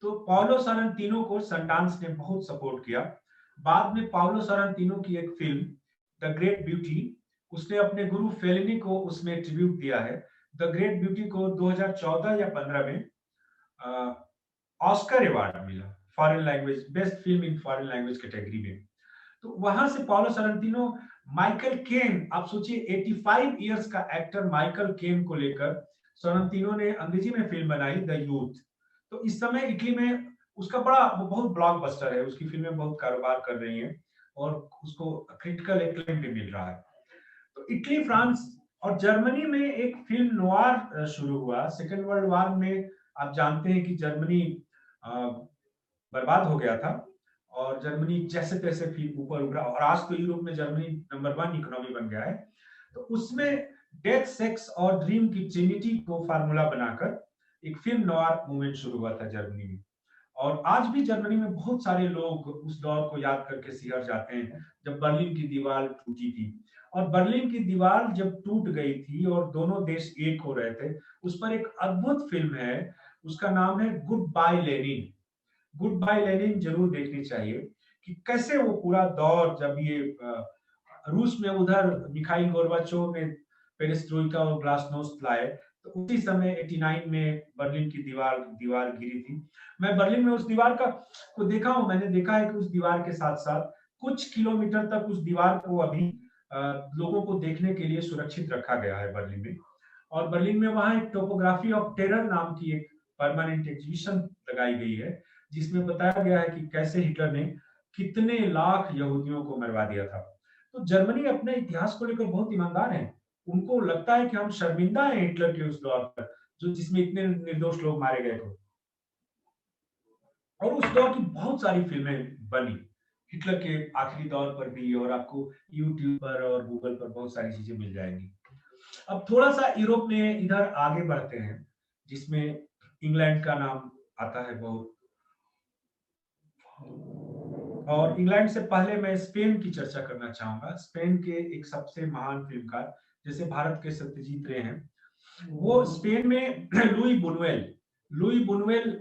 Speaker 4: तो पाओलो सोरेंटिनो को सनडांस ने बहुत सपोर्ट किया। बाद में पाओलो सोरेंटिनो की एक फिल्म द ग्रेट ब्यूटी, उसने अपने गुरु फेलिनी को उसमें ट्रिब्यूट दिया है। द ग्रेट ब्यूटी को 2014 या 15 में ऑस्कर अवार्ड मिला, foreign language, best film in foreign language category में। तो वहां से पाओलो सोरेंटिनो माइकल केन, आप सोचिए 85 इयर्स का एक्टर माइकल केन को लेकर सोरेंटिनो ने अंग्रेजी में फिल्म बनाई द यूथ। तो इस समय इटली में उसका बहुत ब्लॉकबस्टर है, उसकी फिल्में बहुत कारोबार कर रही हैं, और उसको क्रिटिकल एक्लेम भी मिल रहा है। तो इटली, फ्रांस और जर्मनी में एक फिल्म नोवार शुरू हुआ। सेकेंड वर्ल्ड वॉर में आप जानते हैं कि जर्मनी बर्बाद हो गया था, और जर्मनी जैसे तैसे फिर ऊपर उभरा, और आज तो यूरोप में जर्मनी नंबर 1 इकोनॉमी बन गया है। तो उसमें डेथ, सेक्स और ड्रीम की ट्रिनिटी को फार्मूला बनाकर एक फिल्म नोवार मूवमेंट शुरू हुआ था जर्मनी में। और आज भी जर्मनी में बहुत सारे लोग उस दौर को याद करके सिहर जाते हैं, जब बर्लिन की दीवार टूटी थी। और बर्लिन की दीवार जब टूट गई थी और दोनों देश एक हो रहे थे, उस पर एक अद्भुत फिल्म है, उसका नाम है Good Bye Lenin. Good Bye Lenin जरूर देखनी चाहिए, कि कैसे वो पूरा दौर, जब ये रूस में उधर मिखाइल गोर्बाचोव ने पेरेस्ट्रोइका और ग्लासनोस्ट लाए, तो उसी समय 89 में बर्लिन की दीवार गिरी थी। मैं बर्लिन में उस दीवार को देखा हूं। मैंने देखा है कि उस दीवार के साथ साथ कुछ किलोमीटर तक उस दीवार को अभी लोगों को देखने के लिए सुरक्षित रखा गया है बर्लिन में। और बर्लिन में वहां एक टोपोग्राफी ऑफ टेरर नाम की एक परमानेंट एग्जीबिशन लगाई गई है, जिसमें बताया गया है कि कैसे हिटलर ने कितने लाख यहूदियों को मरवा दिया था। तो जर्मनी अपने इतिहास को लेकर बहुत ईमानदार है। उनको लगता है कि हम शर्मिंदा हैं हिटलर के उस दौर पर, जिसमें इतने निर्दोष लोग मारे गए थे। और उस दौर की बहुत सारी फिल्में बनी, हिटलर के आखिरी दौर पर भी, और आपको यूट्यूब पर और गूगल पर बहुत सारी चीजें मिल जाएंगी। अब थोड़ा सा यूरोप में इधर आगे बढ़ते हैं, जिसमें इंग्लैंड का नाम आता है बहुत, और इंग्लैंड से पहले मैं स्पेन की चर्चा करना चाहूंगा। स्पेन के एक सबसे महान फिल्मकार, जैसे भारत के सत्यजीत रे हैं, वो स्पेन में लुई बुनुएल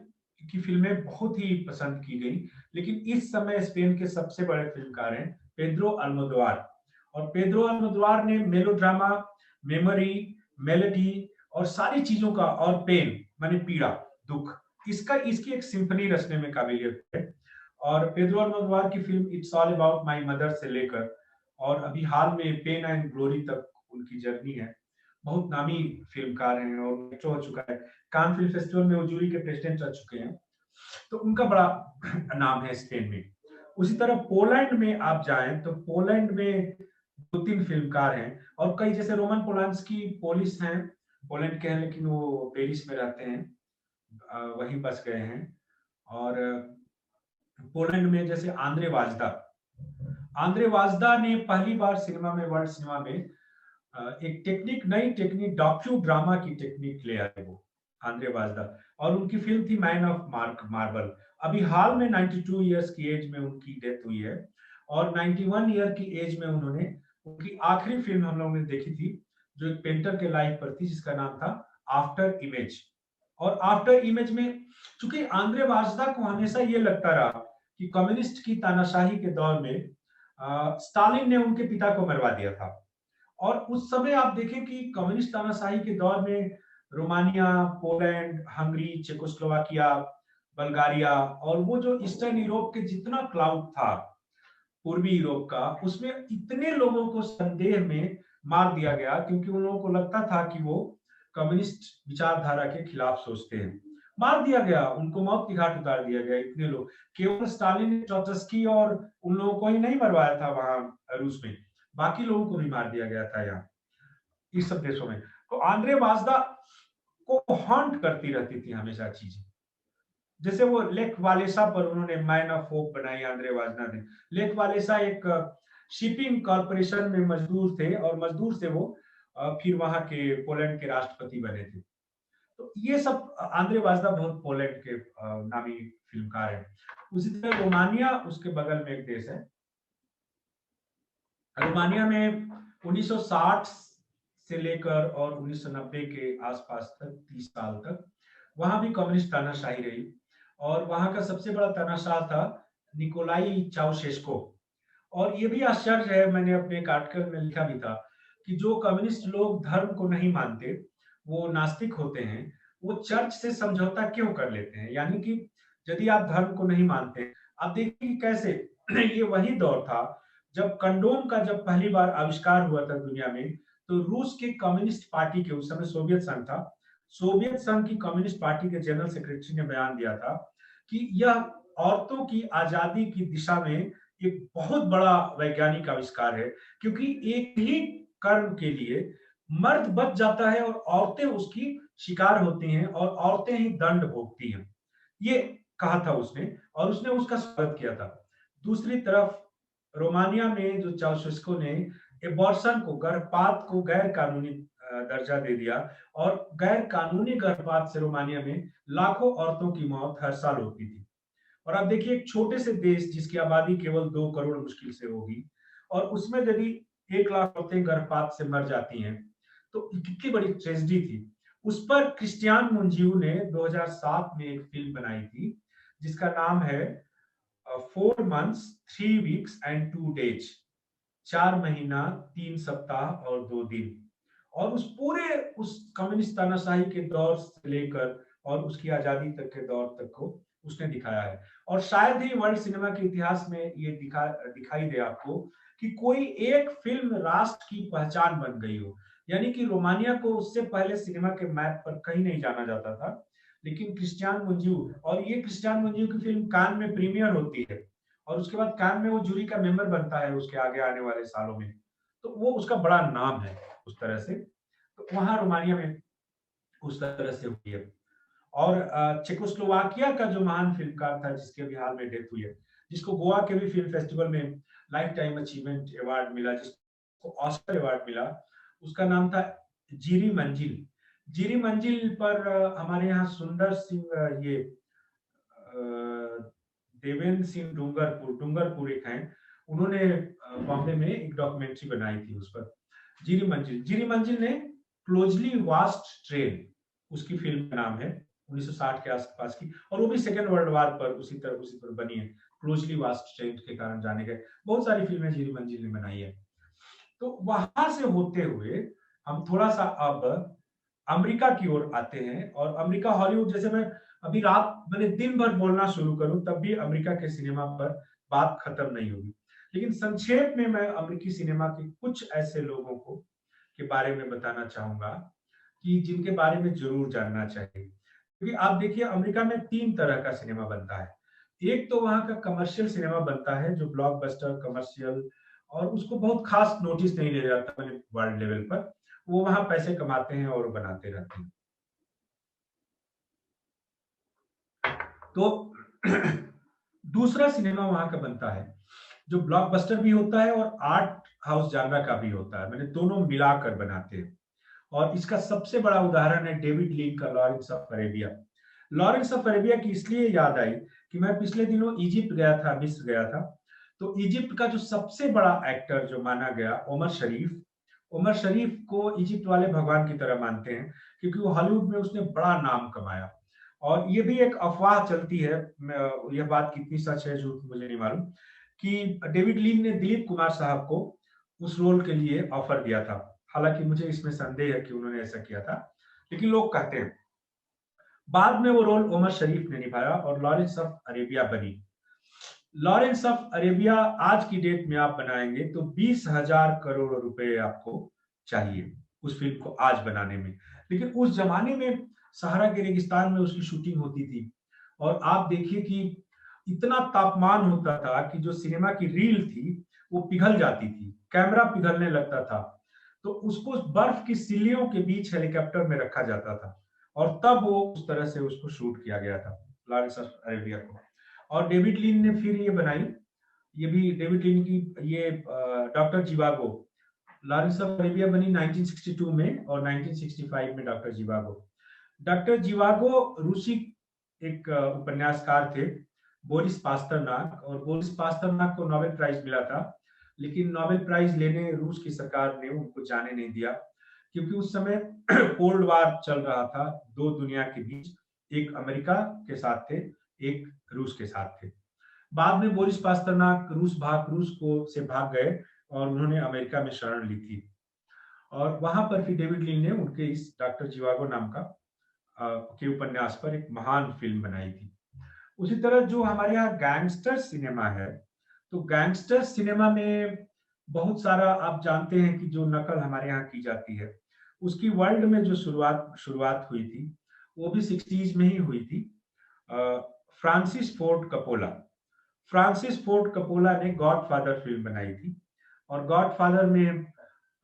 Speaker 4: की फिल्में बहुत ही पसंद की गई। लेकिन इस समय स्पेन के सबसे बड़े फिल्मकार हैं पेड्रो अल्मोदोवार, और पेड्रो अल्मोदोवार ने मेलोड्रामा, मेमोरी, मेलोडी और सारी चीजों का, और पेन माने पीड़ा, दुख, इसकी एक सिंफनी रचने में काबिलियत है। और पेड्रो अल्मोदोवार की film it's all about my mother से लेकर और अभी हाल में पेन एंड ग्लोरी तक उनकी जर्नी है। बहुत नामी फिल्मकार हैं और मेट्रो हो चुका है, कान फिल्म फेस्टिवल में वो जूरी के प्रेसिडेंट रह चुके हैं, तो उनका बड़ा नाम है स्पेन में। उसी तरह पोलैंड में आप जाएं तो पोलैंड में 2-3 फिल्मकार हैं, और कई, जैसे रोमन पोलांस्की पोलिश हैं, पोलैंड के हैं लेकिन वो पेरिस में रहते हैं, वहीं बस गए हैं। और पोलैंड में जैसे आंद्रे वाजदा ने पहली बार सिनेमा में, वर्ल्ड सिनेमा में एक नई टेक्निक, डॉक्यू ड्रामा की टेक्निक ले आए वो आंद्रे वाजदा, और उनकी फिल्म थी मैन ऑफ मार्बल। अभी हाल में 92 इयर्स की एज में उनकी डेथ हुई है, और 91 ईयर की एज में उनकी आखिरी फिल्म हम लोगों ने देखी थी, जो एक पेंटर के लाइफ पर थी, जिसका नाम था आफ्टर इमेज। और आफ्टर इमेज में, चूंकि आंद्रे वाजदा को हमेशा ये लगता रहा कि कम्युनिस्ट की तानाशाही के दौर में स्टालिन ने उनके पिता को मरवा दिया था, और उस समय आप देखें कि कम्युनिस्ट तानाशाही के दौर में Romania, Poland, Hungary, Czechoslovakia, Bulgaria, और वो जो ईस्टर्न यूरोप के जितना क्लाउड था पूर्वी यूरोप का, उसमें इतने लोगों को संदेह में मार दिया गया, क्योंकि उन लोगों को लगता था कि वो कम्युनिस्ट विचारधारा के खिलाफ सोचते हैं। मार दिया गया, उनको मौत की घाट उतार दिया गया। इतने लोग, केवल स्टालिन, ट्रॉट्स्की और उन लोगों को ही नहीं मरवाया था वहां रूस में, बाकी लोगों को भी मार दिया गया था यहाँ इस सब देशों में। तो आंद्रे वाजदा को हॉन्ट करती रहती थी हमेशा चीजें, जैसे वो लेक वालेसा पर उन्होंने मैन ऑफ होप बनाई आंद्रे वाजदा ने। लेक वालेसा एक शिपिंग कॉर्पोरेशन में मजदूर थे, और मजदूर से वो फिर वहां के पोलैंड के राष्ट्रपति बने थे। तो ये सब आंद्रे वाजदा बहुत पोलैंड के नामी फिल्मकार हैं। उसी तरह रोमानिया उसके बगल में एक देश है। रोमानिया में 1960 से लेकर और 1990 के आसपास तक, 30 साल तक, वहां भी कम्युनिस्ट तानाशाही रही, और वहां का सबसे बड़ा तानाशाह था निकोलाई चाउशेस्को। और ये भी आश्चर्य है, मैंने अपने एक आर्टिकल में लिखा भी था कि जो कम्युनिस्ट लोग धर्म को नहीं मानते, वो नास्तिक होते हैं, वो चर्च से समझौता क्यों कर लेते हैं। यानी कि यदि आप धर्म को नहीं मानते, आप देखिए कि कैसे ये वही दौर था जब कंडोम का जब पहली बार आविष्कार हुआ था दुनिया में, तो रूस के कम्युनिस्ट पार्टी के, उस समय सोवियत संघ था, सोवियत संघ की कम्युनिस्ट पार्टी के जनरल सेक्रेटरी ने बयान दिया था कि यह औरतों की आजादी की दिशा में एक बहुत बड़ा वैज्ञानिक आविष्कार है, क्योंकि एक ही कर्म के लिए मर्द बच जाता है और औरतें उसकी शिकार होती हैं, और औरतें ही दंड भोगती हैं। ये कहा था उसने, और उसने उसका स्वागत किया था। दूसरी तरफ रोमानिया में जो चाउशेस्को ने एबॉर्शन को, गर्भपात को गैर कानूनी दर्जा दे दिया, और गैर कानूनी गर्भपात से रोमानिया में लाखों औरतों की मौत हर साल होती थी। और आप देखिए, एक छोटे से देश जिसकी आबादी केवल 2 करोड़ मुश्किल से होगी, और उसमें यदि 1 लाख औरतें गर्भपात से मर जाती हैं, तो कितनी बड़ी ट्रेजेडी थी। उस पर क्रिस्टियान मुंजियो ने 2007 में एक फिल्म बनाई थी, जिसका नाम है 4 months 3 weeks and 2 days, 4 महीना 3 सप्ताह और 2 दिन। और उस कम्युनिस्ट तानाशाही के दौर से लेकर और उसकी आजादी तक के दौर तक को उसने दिखाया है। और शायद ही वर्ल्ड सिनेमा के इतिहास में ये दिखाई दे आपको कि कोई एक फिल्म राष्ट्र की पहचान बन गई हो। यानी कि रोमानिया को उससे पहले सिनेमा के मैप पर कहीं नहीं जाना जाता था, लेकिन क्रिस्टियान मुंजियो, और ये क्रिस्टियान मुंजियो की फिल्म कान में प्रीमियर होती है, और उसके बाद कान में वो जूरी का मेंबर बनता है उसके आगे आने वाले सालों में, तो वो उसका बड़ा नाम है उस तरह से। तो वहां रोमानिया में उस तरह से हुई है। और चेकोस्लोवाकिया का जो महान फिल्मकार था जिसके अभी हाल में डेथ हुई है, जिसको गोवा के भी फिल्म फेस्टिवल में लाइफ टाइम अचीवमेंट अवार्ड मिला, जिसको ऑस्कर अवार्ड मिला, उसका नाम था जीरी मंजिल। जीरी मंजिल पर हमारे यहाँ सुंदर सिंह ये देवेंद्र सिंह डूंगरपुर एक हैं, उन्होंने बॉम्बे में एक डॉक्यूमेंट्री बनाई थी उस पर, जीरी मंजिल। जीरी मंजिल ने क्लोजली वास्ट ट्रेन उसकी फिल्म का नाम है, 1960 के आसपास की, और वो भी सेकेंड वर्ल्ड वार पर उसी पर बनी है। क्लोजली वास्ट ट्रेन के कारण जाने गए। बहुत सारी फिल्में जीरी मंजिल ने बनाई है। तो वहां से होते हुए हम थोड़ा सा अब अमेरिका की ओर आते हैं, और अमेरिका हॉलीवुड, जैसे मैं अभी रात मैंने दिन भर बोलना शुरू करूं तब भी अमेरिका के सिनेमा पर बात खत्म नहीं होगी, लेकिन संक्षेप में मैं अमेरिकी सिनेमा के कुछ ऐसे लोगों को के बारे में बताना चाहूंगा कि जिनके बारे में जरूर जानना चाहिए। क्योंकि आप देखिए अमेरिका में 3 तरह का सिनेमा बनता है। एक तो वहां का कमर्शियल सिनेमा बनता है जो ब्लॉकबस्टर कमर्शियल, और उसको बहुत खास नोटिस नहीं लिया जाता वर्ल्ड लेवल पर, वो वहां पैसे कमाते हैं और बनाते रहते हैं। तो दूसरा सिनेमा वहां का बनता है जो ब्लॉकबस्टर भी होता है और आर्ट हाउस जानरा का भी होता है, मैंने दोनों मिलाकर बनाते हैं। और इसका सबसे बड़ा उदाहरण है डेविड लीन का Lawrence of Arabia. Lawrence of Arabia की इसलिए याद आई कि मैं पिछले दिनों इजिप्ट गया था, मिस्र गया था। तो इजिप्ट का जो सबसे बड़ा एक्टर जो माना गया उमर शरीफ को इजिप्ट वाले भगवान की तरह मानते हैं, क्योंकि वो हॉलीवुड में उसने बड़ा नाम कमाया। और ये भी एक अफवाह चलती है, यह बात कितनी सच है झूठ मुझे नहीं मालूम, कि डेविड लीन ने दिलीप कुमार साहब को उस रोल के लिए ऑफर दिया था। हालांकि मुझे इसमें संदेह है कि उन्होंने ऐसा किया था, लेकिन लोग कहते हैं। बाद में वो रोल उमर शरीफ ने निभाया और लॉरेंस ऑफ अरेबिया बनी। लॉरेंस ऑफ अरेबिया आज की डेट में आप बनाएंगे तो 20,000 करोड़ रुपए आपको चाहिए उस फिल्म को आज बनाने में। लेकिन उस जमाने में सहारा के रेगिस्तान में उसकी शूटिंग होती थी, और आप देखिए कि इतना तापमान होता था कि जो सिनेमा की रील थी वो पिघल जाती थी, कैमरा पिघलने लगता था। तो उसको बर्फ की सिल्लियों के बीच हेलीकॉप्टर में रखा जाता था, और तब वो उस तरह से उसको शूट किया गया था लॉरेंस ऑफ अरेबिया को। और डेविड लीन ने फिर ये बनाई, ये भी डेविड लीन की ये डॉक्टर जिवागो। लॉरेंस ऑफ अरेबिया बनी 1962 में, और 1965 में डॉक्टर जिवागो। डॉक्टर जिवागो रूसी एक उपन्यासकार थे, बोरिस पास्तरनाक, और बोरिस पास्तरनाक को नोबेल प्राइज मिला था, लेकिन नोबेल प्राइज लेने रूस की सरकार ने उनको जाने नहीं दिया, क्योंकि उस समय कोल्ड वार चल रहा था दो दुनिया के बीच, एक अमेरिका के साथ थे, एक रूस के साथ थे। बाद में बोरिस पास्तरनाक रूस से भाग गए और उन्होंने अमेरिका में शरण ली थी, और वहां पर फिर डेविड लीन ने उनके इस डॉक्टर जिवागो नाम का के उपन्यास पर एक महान फिल्म बनाई थी। उसी तरह जो हमारे यहाँ गैंगस्टर सिनेमा है, तो गैंगस्टर सिनेमा में बहुत सारा आप जानते हैं कि जो नकल हमारे यहाँ की जाती है, उसकी वर्ल्ड में जो शुरुआत हुई थी वो भी 60s में ही हुई थी। फ्रांसिस फोर्ड कपोला ने गॉडफादर फिल्म बनाई थी, और गॉडफादर में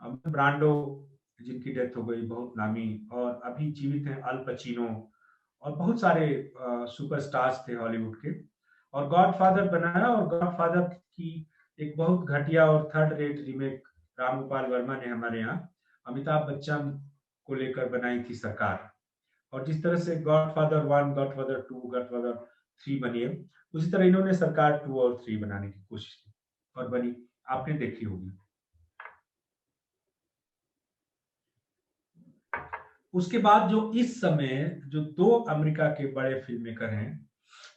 Speaker 4: ब्रांडो, जिनकी डेथ हो गई, बहुत नामी और अभी जीवित हैं, अल पचिनो, और बहुत सारे सुपरस्टार्स थे हॉलीवुड के, और गॉडफादर बनाया। और गॉडफादर की एक बहुत घटिया और third rate remake Ramgopal Verma ने हमारे यहाँ अमिताभ बच्चन को लेकर बनाई थी सरकार। और जिस तरह से गॉडफादर 1, गॉडफादर 2, गॉडफादर 3 बनी है, उसी तरह इन्होंने सरकार 2 और 3 बनाने की कोशिश की और बनी, आपने देखी होगी। उसके बाद जो इस समय जो 2 अमेरिका के बड़े फिल्म मेकर हैं,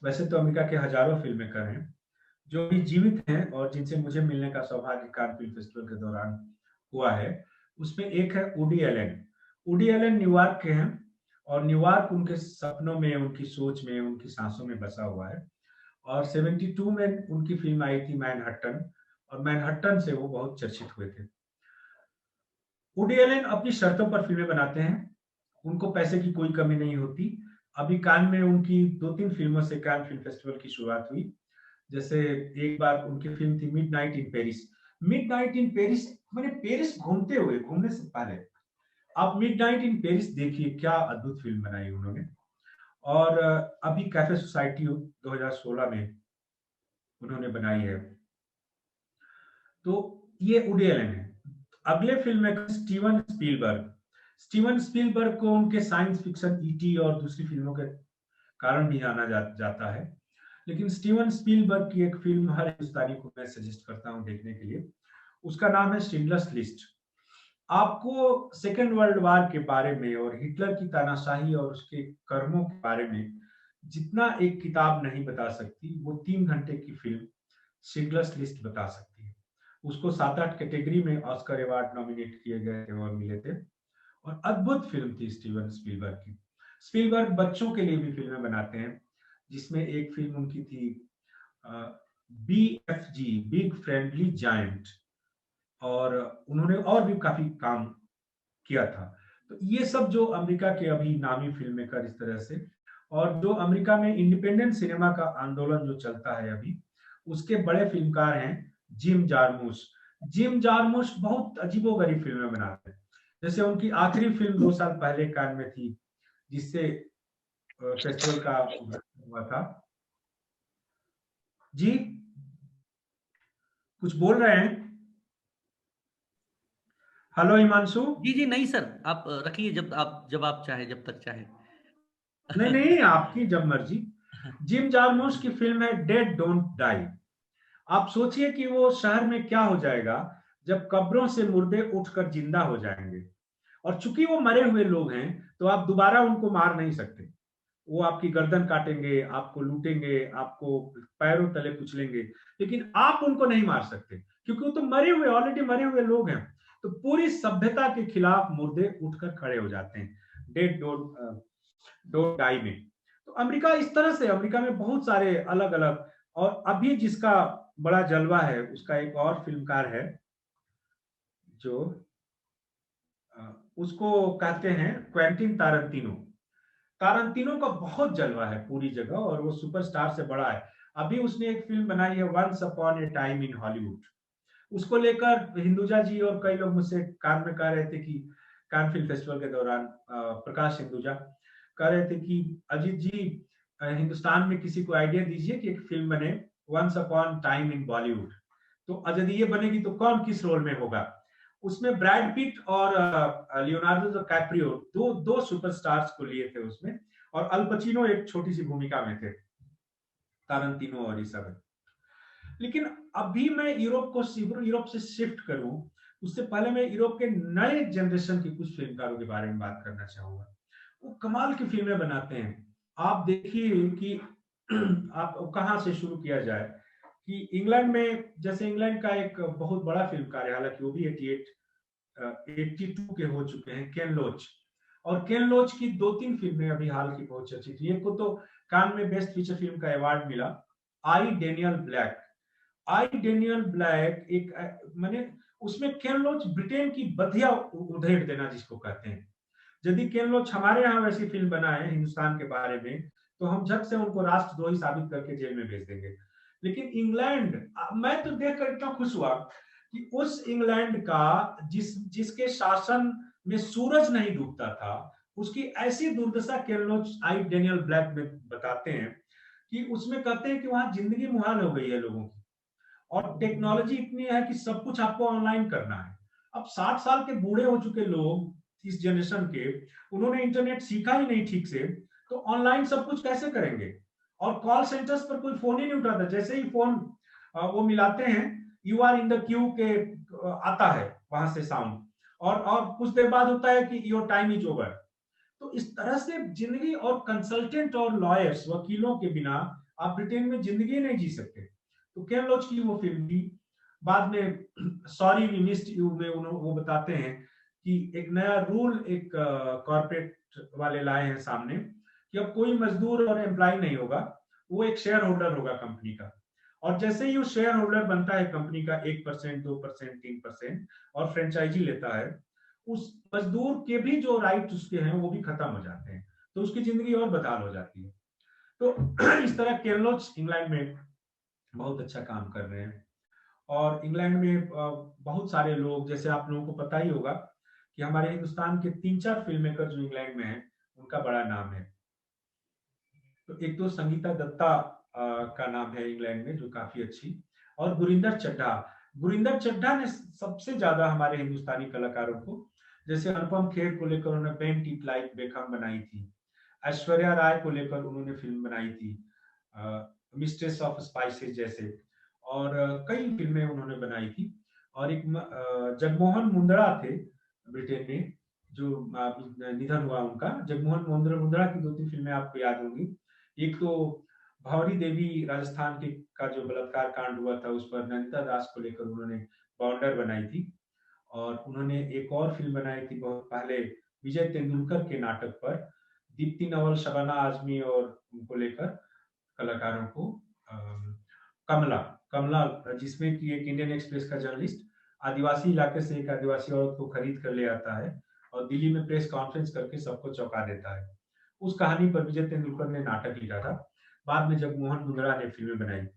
Speaker 4: वैसे तो अमेरिका के हजारों फिल्म मेकर हैं जो भी जीवित हैं और जिनसे मुझे मिलने का सौभाग्य कान फिल्म फेस्टिवल के दौरान हुआ है, उसमें एक है वुडी एलन न्यूयॉर्क के हैं, और न्यूयॉर्क उनके सपनों में, उनकी सोच में, उनकी सांसों में बसा हुआ है। और 72 में उनकी फिल्म आई थी मैनहट्टन, और मैनहट्टन से वो बहुत चर्चित हुए थे। वुडी एलन अपनी शर्तों पर फिल्में बनाते हैं, उनको पैसे की कोई कमी नहीं होती। अभी कान में उनकी 2-3 फिल्मों से कान फिल्म फेस्टिवल की शुरुआत हुई। जैसे एक बार उनकी फिल्म थी मिडनाइट इन पेरिस। मैंने पेरिस घूमने से पहले आप मिडनाइट इन पेरिस देखिए, क्या अद्भुत फिल्म बनाई उन्होंने। और अभी कैफे सोसाइटी 2016 में उन्होंने बनाई है। तो ये वुडी एलन है। अगले फिल्म में स्टीवन स्पीलबर्ग। स्टीवन स्पीलबर्ग को उनके साइंस फिक्शन ईटी और दूसरी फिल्मों के कारण भी जाना जाता है, लेकिन स्टीवन स्पीलबर्ग की एक फिल्म हर हिंदुस्तानी को मैं सजेस्ट करता हूं देखने के लिए। उसका नाम है शिंडलर्स लिस्ट। आपको सेकेंड वर्ल्ड वार के बारे में और हिटलर की तानाशाही और उसके कर्मों के बारे में जितना एक किताब नहीं बता सकती, वो 3 घंटे की फिल्म शिंडलर्स लिस्ट बता सकती है। उसको 7-8 कैटेगरी में ऑस्कर अवार्ड नॉमिनेट किए गए थे और मिले थे, और अद्भुत फिल्म थी स्टीवन स्पीलबर्ग की। स्पीलबर्ग बच्चों के लिए भी फिल्में बनाते हैं, जिसमें एक फिल्म उनकी थी BFG, बिग फ्रेंडली जायंट, और उन्होंने और भी काफी काम किया था। तो ये सब जो अमेरिका के अभी नामी फिल्म मेकर इस तरह से, और जो अमेरिका में इंडिपेंडेंट सिनेमा का आंदोलन जो चलता है अभी, उसके बड़े फिल्मकार हैं जिम जारमुश। जिम जारमुश बहुत अजीबोगरीब फिल्में बनाते हैं। जैसे उनकी आखिरी फिल्म 2 साल पहले कान में थी, जिससे फेस्टिवल का उद्घाटन हुआ था। जी कुछ बोल रहे हैं? हेलो हिमांशु।
Speaker 2: जी जी नहीं सर, आप रखिए, जब आप चाहे, जब तक चाहे।
Speaker 4: नहीं आपकी जब मर्जी। जिम जारमुश की फिल्म है डेड डोंट डाई। आप सोचिए कि वो शहर में क्या हो जाएगा जब कब्रों से मुर्दे उठकर जिंदा हो जाएंगे, और चूंकि वो मरे हुए लोग हैं तो आप दोबारा उनको मार नहीं सकते। वो आपकी गर्दन काटेंगे, आपको लूटेंगे, आपको पैरों तले कुचलेंगे, लेकिन आप उनको नहीं मार सकते, क्योंकि वो तो मरे हुए, ऑलरेडी मरे हुए लोग हैं। तो पूरी सभ्यता के खिलाफ मुर्दे उठकर खड़े हो जाते हैं डेड डोंट डाई में। तो अमेरिका इस तरह से, अमेरिका में बहुत सारे अलग अलग, और अभी जिसका बड़ा जलवा है उसका एक और फिल्मकार है जो उसको कहते हैं क्वेंटिन तारंतिनो। तारंतिनो का बहुत जलवा है पूरी जगह, और वो सुपरस्टार से बड़ा है। अभी उसने एक फिल्म बनाई है Once Upon a Time in Hollywood. उसको लेकर हिंदुजा जी और कई लोग मुझसे कान में कह रहे थे कि कान फिल्म फेस्टिवल के दौरान प्रकाश हिंदुजा कह रहे थे कि अजीत जी, हिंदुस्तान में किसी को आइडिया दीजिए कि एक फिल्म बने Once Upon Time in Bollywood. तो यदि ये बनेगी तो कौन किस रोल में होगा? उसमें ब्रैड पिट और लियोनार्डो कैप्रियो दो सुपरस्टार्स को लिए थे उसमें, और अल पचिनो एक छोटी सी भूमिका में थे, तारंतिनो और इसाबेल। लेकिन अभी मैं यूरोप से शिफ्ट करूं, उससे पहले मैं यूरोप के नए जनरेशन के कुछ फिल्मकारों के बारे में बात करना चाहूंगा। वो कमाल की फिल्में बनाते हैं। आप देखिए कि आप कहां से शुरू किया जाए, कि इंग्लैंड में, जैसे इंग्लैंड का एक बहुत बड़ा फिल्मकार है, हालांकि वो भी 82 के हो चुके हैं, केन लोच। और केन लोच की 2-3 फिल्में अभी हाल की बहुत चर्चित थी। एक को तो कान में बेस्ट फीचर फिल्म का अवार्ड मिला, आई डेनियल ब्लैक। आई डेनियल ब्लैक एक मैंने उसमें केन लोच ब्रिटेन की बधिया उधेड़ देना जिसको कहते हैं। यदि केन लोच हमारे यहाँ वैसी फिल्म बनाए हिंदुस्तान के बारे में, तो हम झट से उनको राष्ट्रद्रोही साबित करके जेल में भेज देंगे। लेकिन इंग्लैंड, मैं तो देखकर इतना खुश हुआ कि उस इंग्लैंड का जिसके शासन में सूरज नहीं डूबता था, उसकी ऐसी दुर्दशा केन लोच आई डेनियल ब्लैक में बताते हैं कि उसमें कहते हैं कि वहां जिंदगी मुहाल हो गई है लोगों की, और टेक्नोलॉजी इतनी है कि सब कुछ आपको ऑनलाइन करना है। अब 60 साल के बूढ़े हो चुके लोग इस जनरेशन के, उन्होंने इंटरनेट सीखा ही नहीं ठीक से, तो ऑनलाइन सब कुछ कैसे करेंगे? और कॉल सेंटर्स पर कोई फोन ही नहीं उठाता। जैसे ही फोन वो मिलाते हैं, you are in the queue के आता है वहां से साउंड, और कुछ देर बाद होता है कि योर टाइम इज ओवर। तो इस तरह से जिंदगी, और कंसल्टेंट और लॉयर्स, वकीलों के बिना आप ब्रिटेन में जिंदगी नहीं जी सकते। तो केन लोच की वो फिल्म भी, बाद में सॉरी वी मिस्ड यू में वो बताते हैं कि एक नया रूल एक कॉर्पोरेट वाले लाए हैं सामने, कि अब कोई मजदूर और एम्प्लॉय नहीं होगा, वो एक शेयर होल्डर होगा कंपनी का। और जैसे ही वो शेयर होल्डर बनता है कंपनी का 1%, 2%, 3%, और फ्रेंचाइजी लेता है, उस मजदूर के भी जो राइट उसके हैं वो भी खत्म हो जाते हैं, तो उसकी जिंदगी और बदहाल हो जाती है। तो इस तरह केन लोच इंग्लैंड में बहुत अच्छा काम कर रहे हैं। और इंग्लैंड में बहुत सारे लोग, जैसे आप लोगों को पता ही होगा कि हमारे हिंदुस्तान के 3-4 फिल्म मेकर जो इंग्लैंड में हैं, उनका बड़ा नाम है। तो एक तो संगीता दत्ता का नाम है इंग्लैंड में, जो काफी अच्छी, और गुरिंदर चड्ढा। गुरिंदर चड्ढा ने सबसे ज्यादा हमारे हिंदुस्तानी कलाकारों को, जैसे अनुपम खेर को लेकर उन्होंने पेंट इट लाइक बेकहम बनाई थी, ऐश्वर्या राय को लेकर उन्होंने फिल्म बनाई थी मिस्ट्रेस ऑफ स्पाइसेस जैसे, और कई फिल्में उन्होंने बनाई थी। और एक जगमोहन मुंदड़ा थे ब्रिटेन में, जो निधन हुआ उनका। जगमोहन मुंदड़ा की 2-3 फिल्में आपको याद होंगी। एक तो भंवरी देवी राजस्थान के का जो बलात्कार कांड हुआ था, उस पर नंदिता दास को लेकर उन्होंने बाउंडर बनाई थी। और उन्होंने एक और फिल्म बनाई थी बहुत पहले विजय तेंदुलकर के नाटक पर, दीप्ति नवल, शबाना आजमी और उनको लेकर कलाकारों को, कमला कमला, जिसमें कि एक इंडियन एक्सप्रेस का जर्नलिस्ट आदिवासी इलाके से एक आदिवासी औरत को खरीद कर ले आता है और दिल्ली में प्रेस कॉन्फ्रेंस करके सबको चौंका देता है। उस कहानी पर विजय तेंदुलकर ने नाटक लिखा था। बाद में जगमोहन मुंदड़ा ने फिल्में बनाई,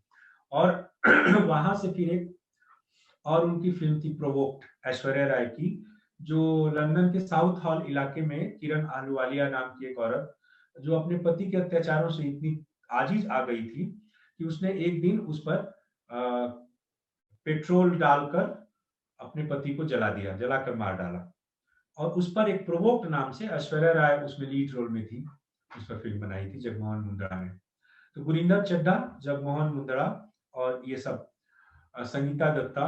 Speaker 4: और वहां से फिर एक और उनकी फिल्म थी प्रोवोक्ड, ऐश्वर्या राय की, जो लंदन के साउथ हॉल इलाके में किरण आहलूवालिया नाम की एक औरत, जो अपने पति के अत्याचारों से इतनी आजीज आ गई थी कि उसने एक दिन उस पर पेट्रोल डालकर अपने पति को जला दिया, जलाकर मार डाला। और उस पर एक प्रोवोक्ड नाम से ऐश्वर्या राय उसमें लीड रोल में थी, उस पर फिल्म बनाई थी जगमोहन मुंदड़ा ने। तो गुरिंदर चड्ढा, जगमोहन मुंदड़ा और ये सब, संगीता दत्ता।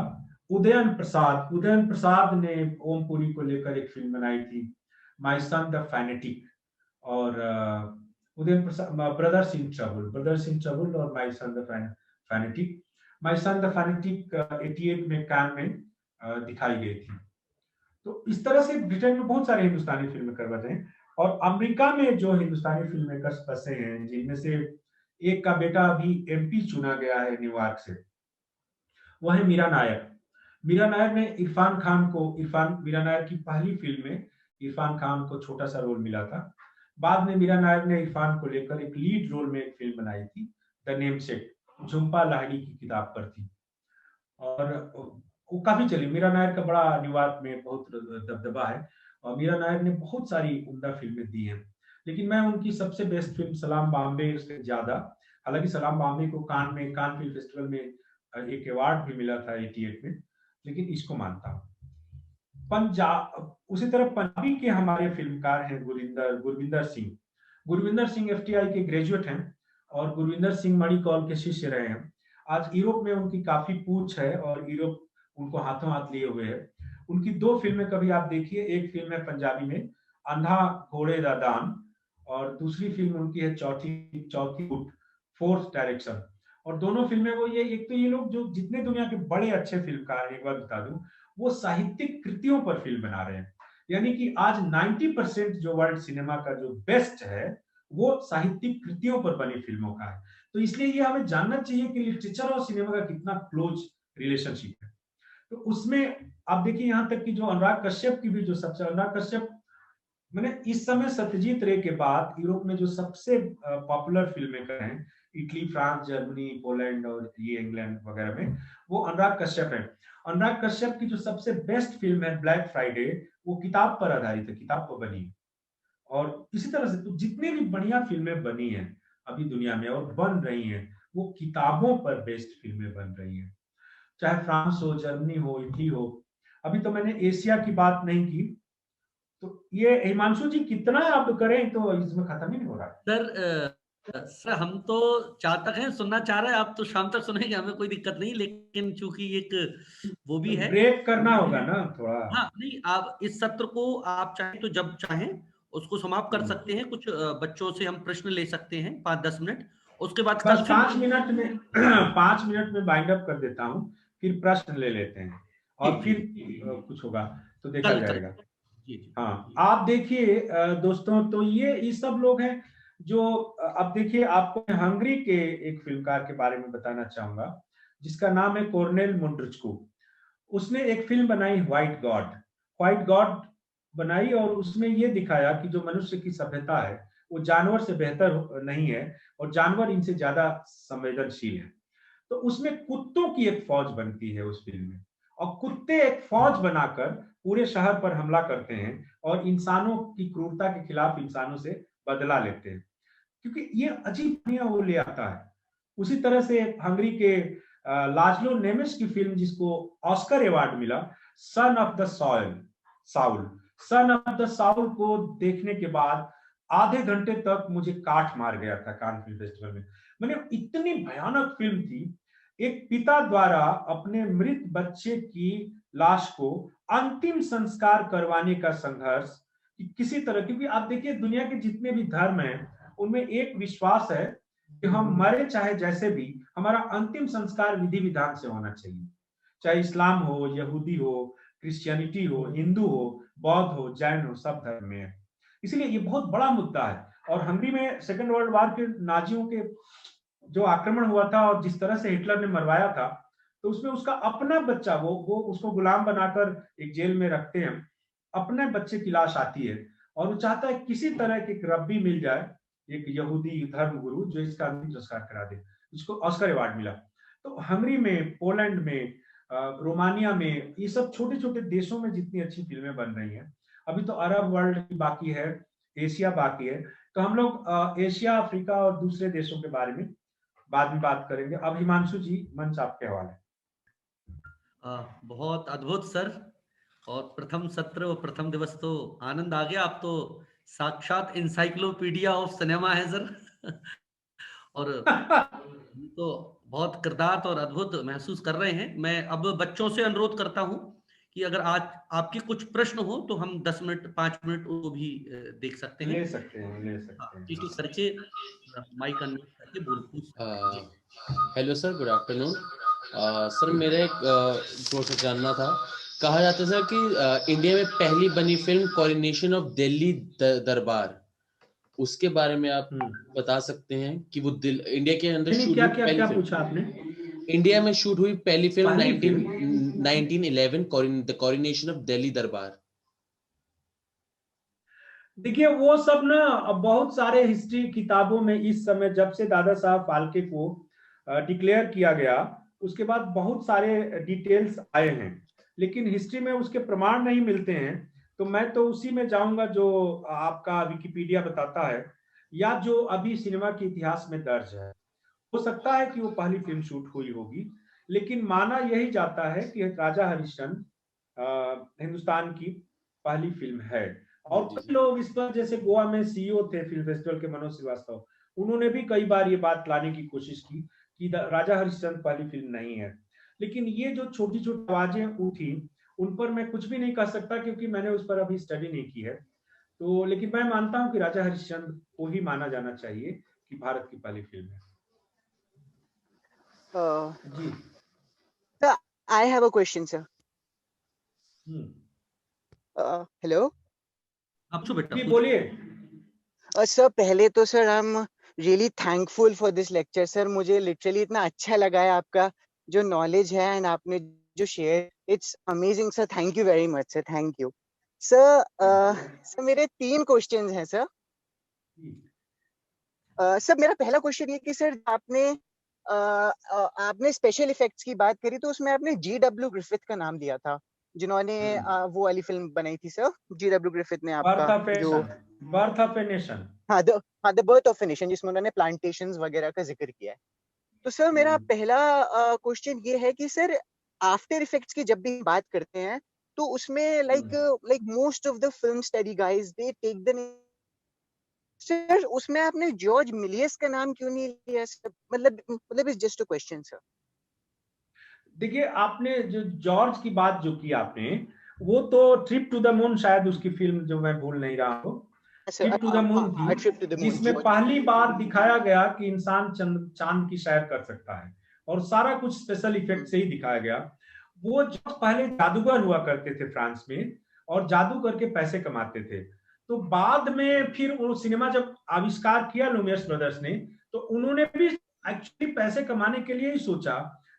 Speaker 4: उदयन प्रसाद ने ओमपुरी को लेकर एक फिल्म बनाई थी, माय सन द फैनेटिक, और उदयन प्रसाद, ब्रदर्स इन ट्रबल और my son the fanatic. My son the fanatic 88 में कान में दिखाई गई थी। तो इस तरह से ब्रिटेन में बहुत सारे हिंदुस्तानी फिल्में करवाते हैं। और अमेरिका में जो हिंदुस्तानी फिल्म मेकर्स बसे हैं, जिनमें से एक का बेटा अभी एमपी चुना गया है न्यूयॉर्क से, वो है मीरा नायर। मीरा नायर ने मीरा नायर की पहली फिल्म में इरफान खान को छोटा सा रोल मिला था। बाद में मीरा नायर ने इरफान को लेकर एक लीड रोल में एक फिल्म बनाई थी, द नेमसेक, झुम्पा लाहिड़ी की किताब पर थी, और वो काफी चली। मीरा नायर का बड़ा न्यूयॉर्क में बहुत दबदबा है, और मीरा नायर ने बहुत सारी उम्दा फिल्में दी हैं। लेकिन मैं उनकी सबसे बेस्ट फिल्म सलाम बॉम्बे से ज्यादा, हालांकि सलाम बॉम्बे को कान फिल्म फेस्टिवल में एक अवार्ड भी मिला था 88 में, लेकिन इसको मानता हूँ। उसी तरह पंजाबी के हमारे फिल्मकार हैं गुरविंदर सिंह एफटीआई के ग्रेजुएट हैं, और गुरविंदर सिंह मणिकौल के शिष्य रहे हैं। आज यूरोप में उनकी काफी पूछ है, और यूरोप उनको हाथों हाथ लिए हुए है। उनकी 2 फिल्में कभी आप देखिए, एक फिल्म है पंजाबी में अंधा घोड़े दा दान, और दूसरी फिल्म उनकी है चौथी फुट, फोर्थ डायरेक्शन। और दोनों फिल्में वो एक तो ये लोग जो जितने दुनिया के बड़े अच्छे फिल्मकार हैं, एक बार बता दूं, वो साहित्यिक कृतियों पर फिल्म बना रहे हैं। यानी कि आज 90% जो वर्ल्ड सिनेमा का जो बेस्ट है, वो साहित्यिक कृतियों पर बनी फिल्मों का है। तो इसलिए ये हमें जानना चाहिए कि लिटरेचर और सिनेमा का कितना क्लोज रिलेशनशिप है। तो उसमें आप देखिए, यहाँ तक कि जो अनुराग कश्यप की भी जो सबसे, अनुराग कश्यप मैंने इस समय सत्यजीत रे के बाद यूरोप में जो सबसे पॉपुलर फिल्म मेकर हैं, इटली, फ्रांस, जर्मनी, पोलैंड और ये इंग्लैंड वगैरह में, वो अनुराग कश्यप है। अनुराग कश्यप की जो सबसे बेस्ट फिल्म है ब्लैक फ्राइडे, वो किताब पर आधारित है, किताब पर बनी। और इसी तरह से तो जितनी भी बढ़िया फिल्में बनी हैं अभी दुनिया में और बन रही हैं, वो किताबों पर बेस्ड फिल्में बन रही हैं, चाहे फ्रांस हो, जर्मनी हो, इटली हो। अभी तो मैंने एशिया की बात नहीं की। तो ये हिमांशु जी कितना आप करें तो इसमें खत्म ही नहीं हो रहा है।
Speaker 2: सर हम तो चार तक हैं, सुनना चाह रहे हैं, आप तो शाम तक सुनेंगे, हमें कोई दिक्कत नहीं, लेकिन चूंकि एक वो भी है,
Speaker 4: ब्रेक करना होगा ना थोड़ा।
Speaker 2: हाँ नहीं, आप इस सत्र को आप चाहें तो जब चाहें उसको समाप्त कर सकते हैं। कुछ बच्चों से हम प्रश्न ले सकते हैं 5-10 मिनट, उसके बाद
Speaker 4: बस
Speaker 2: कल फिर
Speaker 4: 5 मिनट में 5 मिनट में बाइंड अप कर देता हूँ, फिर प्रश्न ले लेते हैं और फिर कुछ होगा तो देखा जाएगा। हाँ, आप देखिए दोस्तों, तो ये सब लोग हैं जो, अब देखिए आपको हंगरी के एक फिल्मकार के बारे में बताना चाहूंगा, जिसका नाम है कोर्नेल मुंड्रिचको। उसने एक फिल्म बनाई व्हाइट गॉड बनाई, और उसमें ये दिखाया कि जो मनुष्य की सभ्यता है वो जानवर से बेहतर नहीं है, और जानवर इनसे ज्यादा संवेदनशील है। तो उसमें कुत्तों की एक फौज बनती है उस फिल्म में, और कुत्ते एक फौज बनाकर पूरे शहर पर हमला करते हैं और इंसानों की क्रूरता के खिलाफ इंसानों से बदला लेते हैं। क्योंकि ये अजीब दुनिया वो ले आता है। उसी तरह से हंगरी के लाजलो नेमेस की फिल्म जिसको ऑस्कर अवार्ड मिला, son of the Saul, son of the Saul को देखने के बाद आधे घंटे तक मुझे काट मार गया था कान फिल्म फेस्टिवल में। मैंने इतनी भयानक फिल्म थी, एक पिता द्वारा अपने मृत बच्चे की लाश को अंतिम संस्कार करवाने का संघर्ष कि किसी तरह, क्योंकि आप देखिए दुनिया के जितने भी धर्म हैं उनमें एक विश्वास है कि हम मरे चाहे जैसे भी, हमारा अंतिम संस्कार विधि विधान से होना चाहिए, चाहे इस्लाम हो, यहूदी हो, क्रिश्चियनिटी हो, हिंदू हो, बौद्ध हो, जैन हो, सब धर्म में है। इसलिए ये बहुत बड़ा मुद्दा है। और हंगरी में सेकेंड वर्ल्ड वॉर के नाजियों के जो आक्रमण हुआ था और जिस तरह से हिटलर ने मरवाया था, तो उसमें उसका अपना बच्चा, वो उसको गुलाम बनाकर एक जेल में रखते हैं, अपने बच्चे की लाश आती है और वो चाहता है किसी तरह की एक रब्बी मिल जाए, एक यहूदी धर्म गुरु जो इसका अंतिम संस्कार करा दे। इसको ऑस्कर अवार्ड मिला। तो हंगरी में, पोलैंड में, रोमानिया में, ये सब छोटे छोटे देशों में जितनी अच्छी फिल्में बन रही हैं, अभी तो अरब वर्ल्ड बाकी है, एशिया बाकी है, तो हम लोग एशिया, अफ्रीका और दूसरे देशों के बारे में बाद में बात करेंगे। अब हिमांशु जी, मंच आपके हवाले।
Speaker 2: बहुत अद्भुत सर, और प्रथम सत्र और प्रथम दिवस तो आनंद आ गया। आप तो साक्षात इंसाइक्लोपीडिया ऑफ सिनेमा है सर। और तो बहुत कृतार्थ और अद्भुत महसूस कर रहे हैं। मैं अब बच्चों से अनुरोध करता हूं कि अगर आज आपके कुछ प्रश्न हो तो हम 10 मिनट 5 मिनट वो भी देख सकते हैं।
Speaker 4: ले सकते हैं।
Speaker 2: ठीक करके माइक अनम्यूट करके बोल।
Speaker 5: Hello sir, good afternoon. Sir मेरा एक प्रोसेस जानना था। कहा जाता है सर कि इंडिया में पहली बनी फिल्म कोरोनेशन ऑफ दिल्ली दरबार, उसके बारे में आप बता सकते हैं कि वो इंडिया के अंदर शूट हुई पहली
Speaker 4: क्या पूछा आपने?
Speaker 5: इंडिया में शूट हुई पहली film 1911 the coronation of Delhi दरबार।
Speaker 4: देखिए वो सब ना बहुत सारे हिस्ट्री किताबों में इस समय, जब से दादा साहब फाल्के को डिक्लेयर किया गया उसके बाद बहुत सारे डिटेल्स आए हैं, लेकिन हिस्ट्री में उसके प्रमाण नहीं मिलते हैं। तो मैं तो उसी में जाऊंगा जो आपका विकिपीडिया बताता है या जो अभी सिनेमा के इतिहास में दर्ज है। हो सकता है कि वो पहली फिल्म शूट हुई होगी, लेकिन माना यही जाता है कि राजा हरिश्चंद्र हिंदुस्तान की पहली फिल्म है। और कुछ लोग इस पर, जैसे गोवा में सीईओ थे फिल्म फेस्टिवल के मनोज श्रीवास्तव, उन्होंने भी कई बार ये बात लाने की कोशिश की कि राजा हरिश्चंद्र पहली फिल्म नहीं है। लेकिन ये जो छोटी छोटी आवाजें उठी उन पर मैं कुछ भी नहीं कह सकता क्योंकि मैंने उस पर अभी स्टडी नहीं की है। तो लेकिन मैं मानता हूं कि राजा हरिश्चंद्र को ही माना जाना चाहिए कि भारत की पहली फिल्म है। जी
Speaker 6: sir, I have a question, sir. Hello.
Speaker 2: आप बेटा
Speaker 4: बोलिए।
Speaker 6: सर पहले तो sir I am really thankful for this lecture sir. मुझे लिटरली इतना अच्छा लगा है आपका जो नॉलेज है एंड आपने जो share, it's amazing sir. Thank you very much sir, thank you sir. Sir मेरे 3 क्वेश्चंस हैं सर। सर मेरा पहला क्वेश्चन ये कि सर आपने स्पेशल इफेक्ट्स की बात करी तो उसमें आपने GW ग्रिफिथ का नाम दिया था, जिन्होंने वो वाली फिल्म बनाई थी सर। GW ग्रिफिथ ने आपका जो
Speaker 4: birth of a nation,
Speaker 6: the birth of a nation, जिसमें उन्होंने प्लांटेशंस वगैरह का जिक्र किया है। तो सर मेरा पहला क्वेश्चन ये है कि सर आफ्टर इफेक्ट्स की जब भी बात करते हैं तो उसमें like most of the film study guys they take the sir, उसमें आपने जॉर्ज मिलियस का नाम क्यों नहीं लिया सर? मतलब it's just a question sir.
Speaker 4: देखिए आपने जो जॉर्ज की बात जो की आपने, वो तो ट्रिप टू द मून, शायद उसकी फिल्म जो मैं भूल नहीं रहा हूँ, ट्रिप टू द मून थी, जिसमें पहली बार दिखाया गया कि इंसान चांद की सैर कर सकता है और सारा कुछ स्पेशल इफेक्ट से ही दिखाया गया। वो जो पहले जादूगर हुआ करते थे फ्रांस में और जादू करके पैसे कमाते थे, तो बाद में फिर वो सिनेमा जब आविष्कार किया लुमियर्स ब्रदर्स ने, तो उन्होंने भी एक्चुअली पैसे कमाने के लिए ही सोचा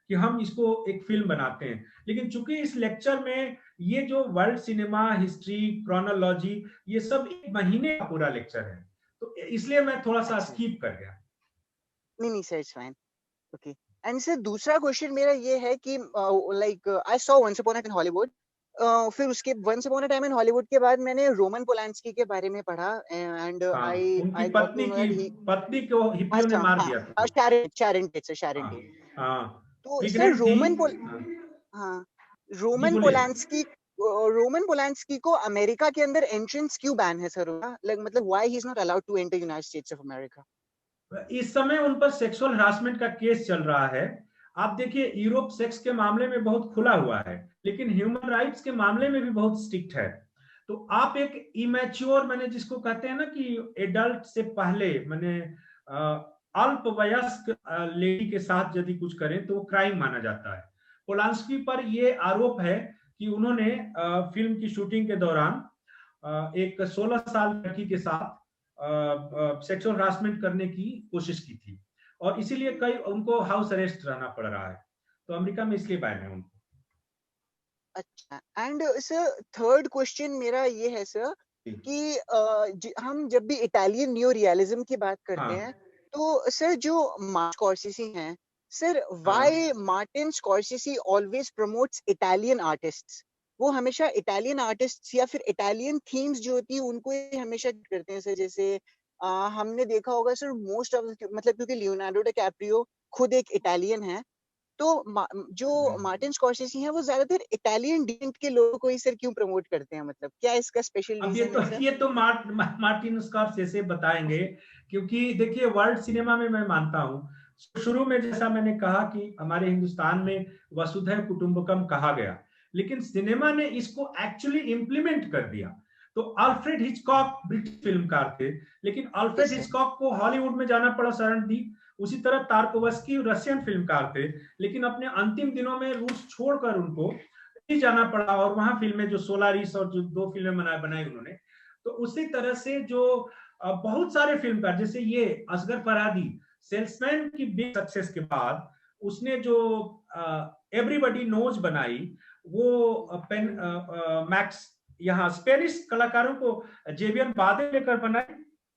Speaker 4: कि हम इसको एक फिल्म बनाते हैं। लेकिन चूंकि इस लेक्चर में ये जो वर्ल्ड सिनेमा हिस्ट्री, क्रोनोलॉजी, ये सब 1 महीने का पूरा लेक्चर है, तो इसलिए मैं थोड़ा सा स्किप कर गया।
Speaker 6: नहीं sir, it's fine. Okay. And sir दूसरा क्वेश्चन मेरा ये है कि like I saw once upon a time in Hollywood फिर उसके once upon a time in Hollywood के बाद मैंने रोमन पोलांस्की के बारे में पढ़ा एंड
Speaker 4: हाँ,
Speaker 6: आई
Speaker 4: उनकी
Speaker 6: got to know that he
Speaker 4: पत्नी को हिप्पियों ने मार दिया था।
Speaker 6: शैरन टेट
Speaker 4: हाँ,
Speaker 6: टेट।
Speaker 4: हाँ,
Speaker 6: तो सर
Speaker 4: प्रेग्नेंट थी। हाँ,
Speaker 6: हाँ,
Speaker 4: जी बोलिए।
Speaker 6: रोमन पोलांस्की को अमेरिका के अंदर एंट्रेंस क्यों बैन है सर? मतलब why he is not allowed to enter United States of America?
Speaker 4: इस समय उन पर सेक्सुअल हरासमेंट का केस चल रहा है। आप देखिए, यूरोप सेक्स के मामले में बहुत खुला हुआ है, लेकिन ह्यूमन राइट्स के मामले में भी बहुत स्ट्रिक्ट है। तो आप एक इमेच्योर, मैंने जिसको कहते हैं ना कि एडल्ट से पहले, मैंने अल्पवयस्क लेडी के साथ यदि कुछ करें तो वो क्राइम माना जाता है। पोलांस्की पर ये आरोप है कि उन्होंने फिल्म की शूटिंग के दौरान एक 16 साल लड़की के साथ सेक्सुअल हरासमेंट करने की कोशिश की थी, और इसीलिए कई उनको हाउस अरेस्ट रहना पड़ रहा है। तो अमेरिका में इसलिए बैन है उनको।
Speaker 6: अच्छा, एंड सर थर्ड क्वेश्चन मेरा ये है सर कि हम जब भी इटालियन न्यू रियलिज्म की बात करते हैं, तो सर जो मार्टिन स्कॉर्सेसी हैं, sir why Martin Scorsese always promotes Italian artists? वो हमेशा इटालियन आर्टिस्ट्स या फिर इटालियन थीम्स जो होती है उनको ही हमेशा करते हैं सर। जैसे हमने देखा होगा सर मोस्ट ऑफ, मतलब क्योंकि लियोनार्डो डिकैप्रियो खुद एक इटालियन है, तो जो मार्टिन स्कॉर्सेसी हैं वो ज्यादातर इटालियन डेंट के लोगों को ही सर क्यों प्रमोट करते हैं? मतलब क्या इसका स्पेशल
Speaker 4: अब
Speaker 6: रीजन है सर?
Speaker 4: ये तो मार्टिन स्कॉर्सेसी बताएंगे, क्योंकि देखिए वर्ल्ड सिनेमा में मैं मानता हूँ शुरू में, जैसा मैंने कहा कि हमारे हिंदुस्तान में वसुधैव कुटुंबकम कहा गया, लेकिन सिनेमा ने इसको एक्चुअली इंप्लीमेंट कर दिया। तो अल्फ्रेड हिचकॉक ब्रिटिश फिल्मकार थे, लेकिन अल्फ्रेड हिचकॉक को हॉलीवुड में जाना पड़ा शरण दी। उसी तरह तार्कोवस्की रशियन फिल्मकार थे, लेकिन अपने अंतिम दिनों में रूस छोड़कर उनको जाना पड़ा, और वहां फिल्में जो सोलारिस और जो 2 फिल्में बनाई उन्होंने। तो उसी तरह से जो बहुत सारे फिल्मकार, जैसे ये असगर फरहादी सेल्समैन की बिग सक्सेस के बाद उसने जो एवरीबॉडी नोज बनाई, वो मैक्स यहाँ स्पेनिश कलाकारों को जेवियर बादे लेकर बनाई,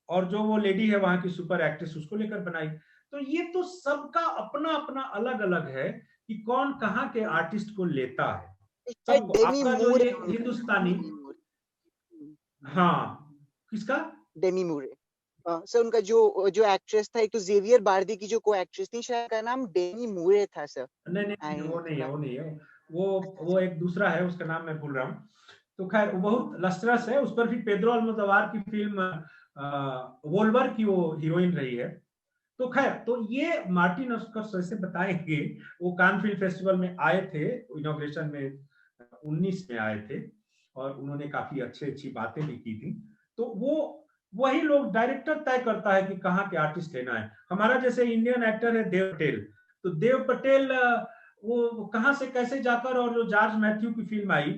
Speaker 4: और जो वो लेडी है वहां की सुपर एक्ट्रेस उसको लेकर बनाई। तो ये तो सबका अपना अपना अलग अलग है कि कौन कहाँ के आर्टिस्ट को लेता है। सबको
Speaker 6: डेमी
Speaker 4: आपका जो
Speaker 6: मूर
Speaker 4: ये हिंदुस्तानी, हाँ, किसका?
Speaker 6: डेमी मूर सर, उनका जो एक्ट्रेस था, एक तो जेवियर बार्दी की जो को एक्ट्रेस थी, शायद का नाम डेमी मूरे था सर।
Speaker 4: नहीं, वो नहीं है, वो एक दूसरा है, उसका नाम मैं भूल रहा हूँ। तो खैर वो बहुत लस्ट्रस है, उस पर भी पेड्रो अल्मोदोवार की फिल्म वोल्वर की वो हीरोइन रही है। तो खैर, तो ये मार्टिन स्कॉर्सेसी बताएंगे, वो कान फिल्म फेस्टिवल में आए थे, इनॉग्रेशन में 19 में आए थे, और उन्होंने काफी अच्छी बातें भी की थी। तो वो वही लोग, डायरेक्टर तय करता है कि कहाँ के आर्टिस्ट लेना है। हमारा जैसे इंडियन एक्टर है देव पटेल, तो देव पटेल वो कहाँ से कैसे जाकर, और जो जॉर्ज मैथ्यू की फिल्म आई,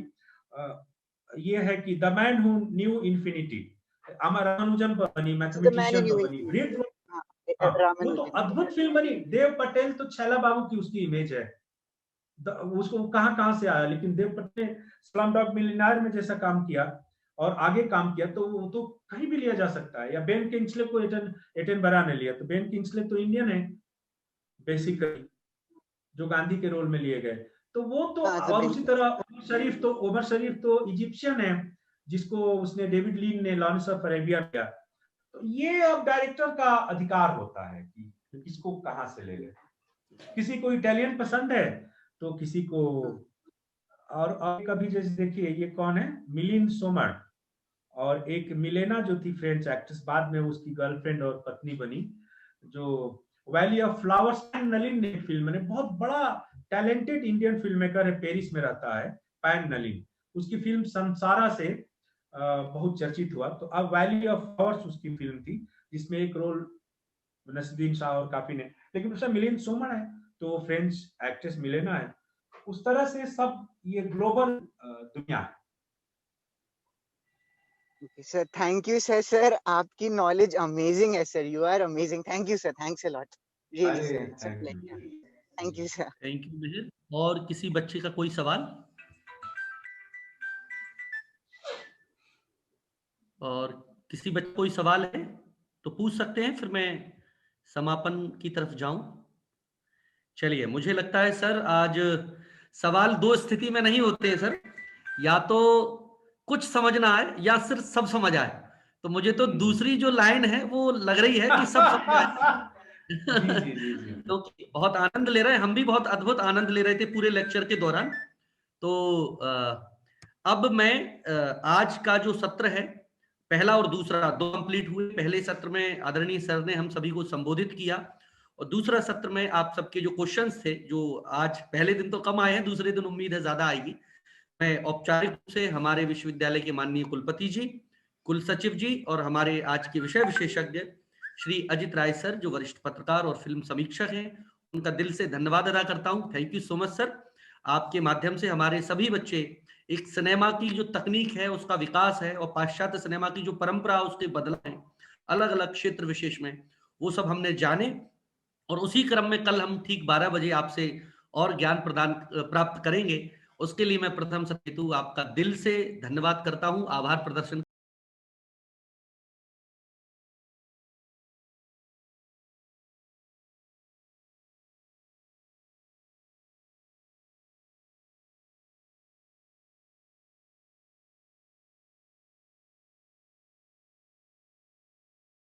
Speaker 4: ये है कि the man who new infinity, Ramanujan पर बनी, मैथमेटिशियन पर बनी, वो तो अद्भुत फिल्म बनी। देव पटेल तो छैला बाबू की उसकी इमेज है, उसको कहाँ से आया, लेकिन देव पटेल ने स्लमडॉग मिलियनेयर में जैसा काम किया और आगे काम किया, तो वो तो कहीं भी लिया जा सकता है। या बेन किंग्सले को एटनबरा ने लिया, तो बेन किंग्सले तो इंडियन है बेसिकली, जो गांधी के रोल में लिए गए। तो वो तो, और उसी तरह ओमर शरीफ तो इजिप्शियन है, जिसको उसने डेविड लीन ने लॉरेंस ऑफ अरेबिया किया। तो ये अब डायरेक्टर का अधिकार होता है कि किसको कहाँ से ले ले। किसी को इटालियन पसंद है तो किसी को, और कभी जैसे देखिए ये कौन है, मिलिंद सोमर, और एक मिलेना जो थी फ्रेंच एक्ट्रेस, बाद में उसकी गर्लफ्रेंड और पत्नी बनी, जो valley of flowers, pan Nalin ने फिल्म ने, बहुत बड़ा टैलेंटेड इंडियन फिल्म मेकर है, पेरिस में रहता है पैन नलिन। उसकी फिल्म संसारा से बहुत चर्चित हुआ। तो अब वैली ऑफ फ्लावर्स उसकी फिल्म थी, जिसमें एक रोल नसरुद्दीन शाह और काफी ने, लेकिन उसमें मिलिंद सोमर है, तो फ्रेंच एक्ट्रेस मिलेना है। उस तरह से सब ये ग्लोबल दुनिया है।
Speaker 6: सर थैंक यू सर, आपकी नॉलेज अमेजिंग है sir, you are amazing, thank you sir, thanks a lot, really sir, it's a pleasure, thank you sir.
Speaker 2: Thank you Mihir. और किसी बच्चे का कोई सवाल, और किसी बच्चे कोई सवाल है तो पूछ सकते हैं, फिर मैं समापन की तरफ जाऊं। चलिए, मुझे लगता है सर आज सवाल 2 स्थिति में नहीं होते हैं सर, या तो कुछ समझ ना आए या सिर्फ सब समझ आए। तो मुझे तो दूसरी जो लाइन है वो लग रही है कि सब समझ आए।
Speaker 4: जी।
Speaker 2: तो बहुत आनंद ले रहे हैं, हम भी बहुत अद्भुत आनंद ले रहे थे पूरे लेक्चर के दौरान। तो अब मैं आज का जो सत्र है, पहला और दूसरा दो कंप्लीट हुए। पहले सत्र में आदरणीय सर ने हम सभी को संबोधित किया, और दूसरा सत्र में आप सबके जो क्वेश्चंस थे, जो आज पहले दिन तो कम आए हैं, दूसरे दिन उम्मीद है ज्यादा आएगी, मैं औपचारिक रूप से हमारे विश्वविद्यालय के माननीय कुलपति जी, कुल सचिव जी और हमारे आज के विषय विशेषज्ञ श्री अजित राय सर, जो वरिष्ठ पत्रकार और फिल्म समीक्षक हैं, उनका दिल से धन्यवाद अदा करता हूं। Thank you so much sir. आपके माध्यम से हमारे सभी बच्चे एक सिनेमा की जो तकनीक है उसका विकास है, और पाश्चात्य सिनेमा की जो परंपरा उसके बदलाव है अलग अलग क्षेत्र विशेष में, वो सब हमने जाने। और उसी क्रम में कल हम ठीक 12 बजे आपसे और ज्ञान प्रदान प्राप्त करेंगे। उसके लिए मैं प्रथम सत्य आपका दिल से धन्यवाद करता हूं, आभार प्रदर्शन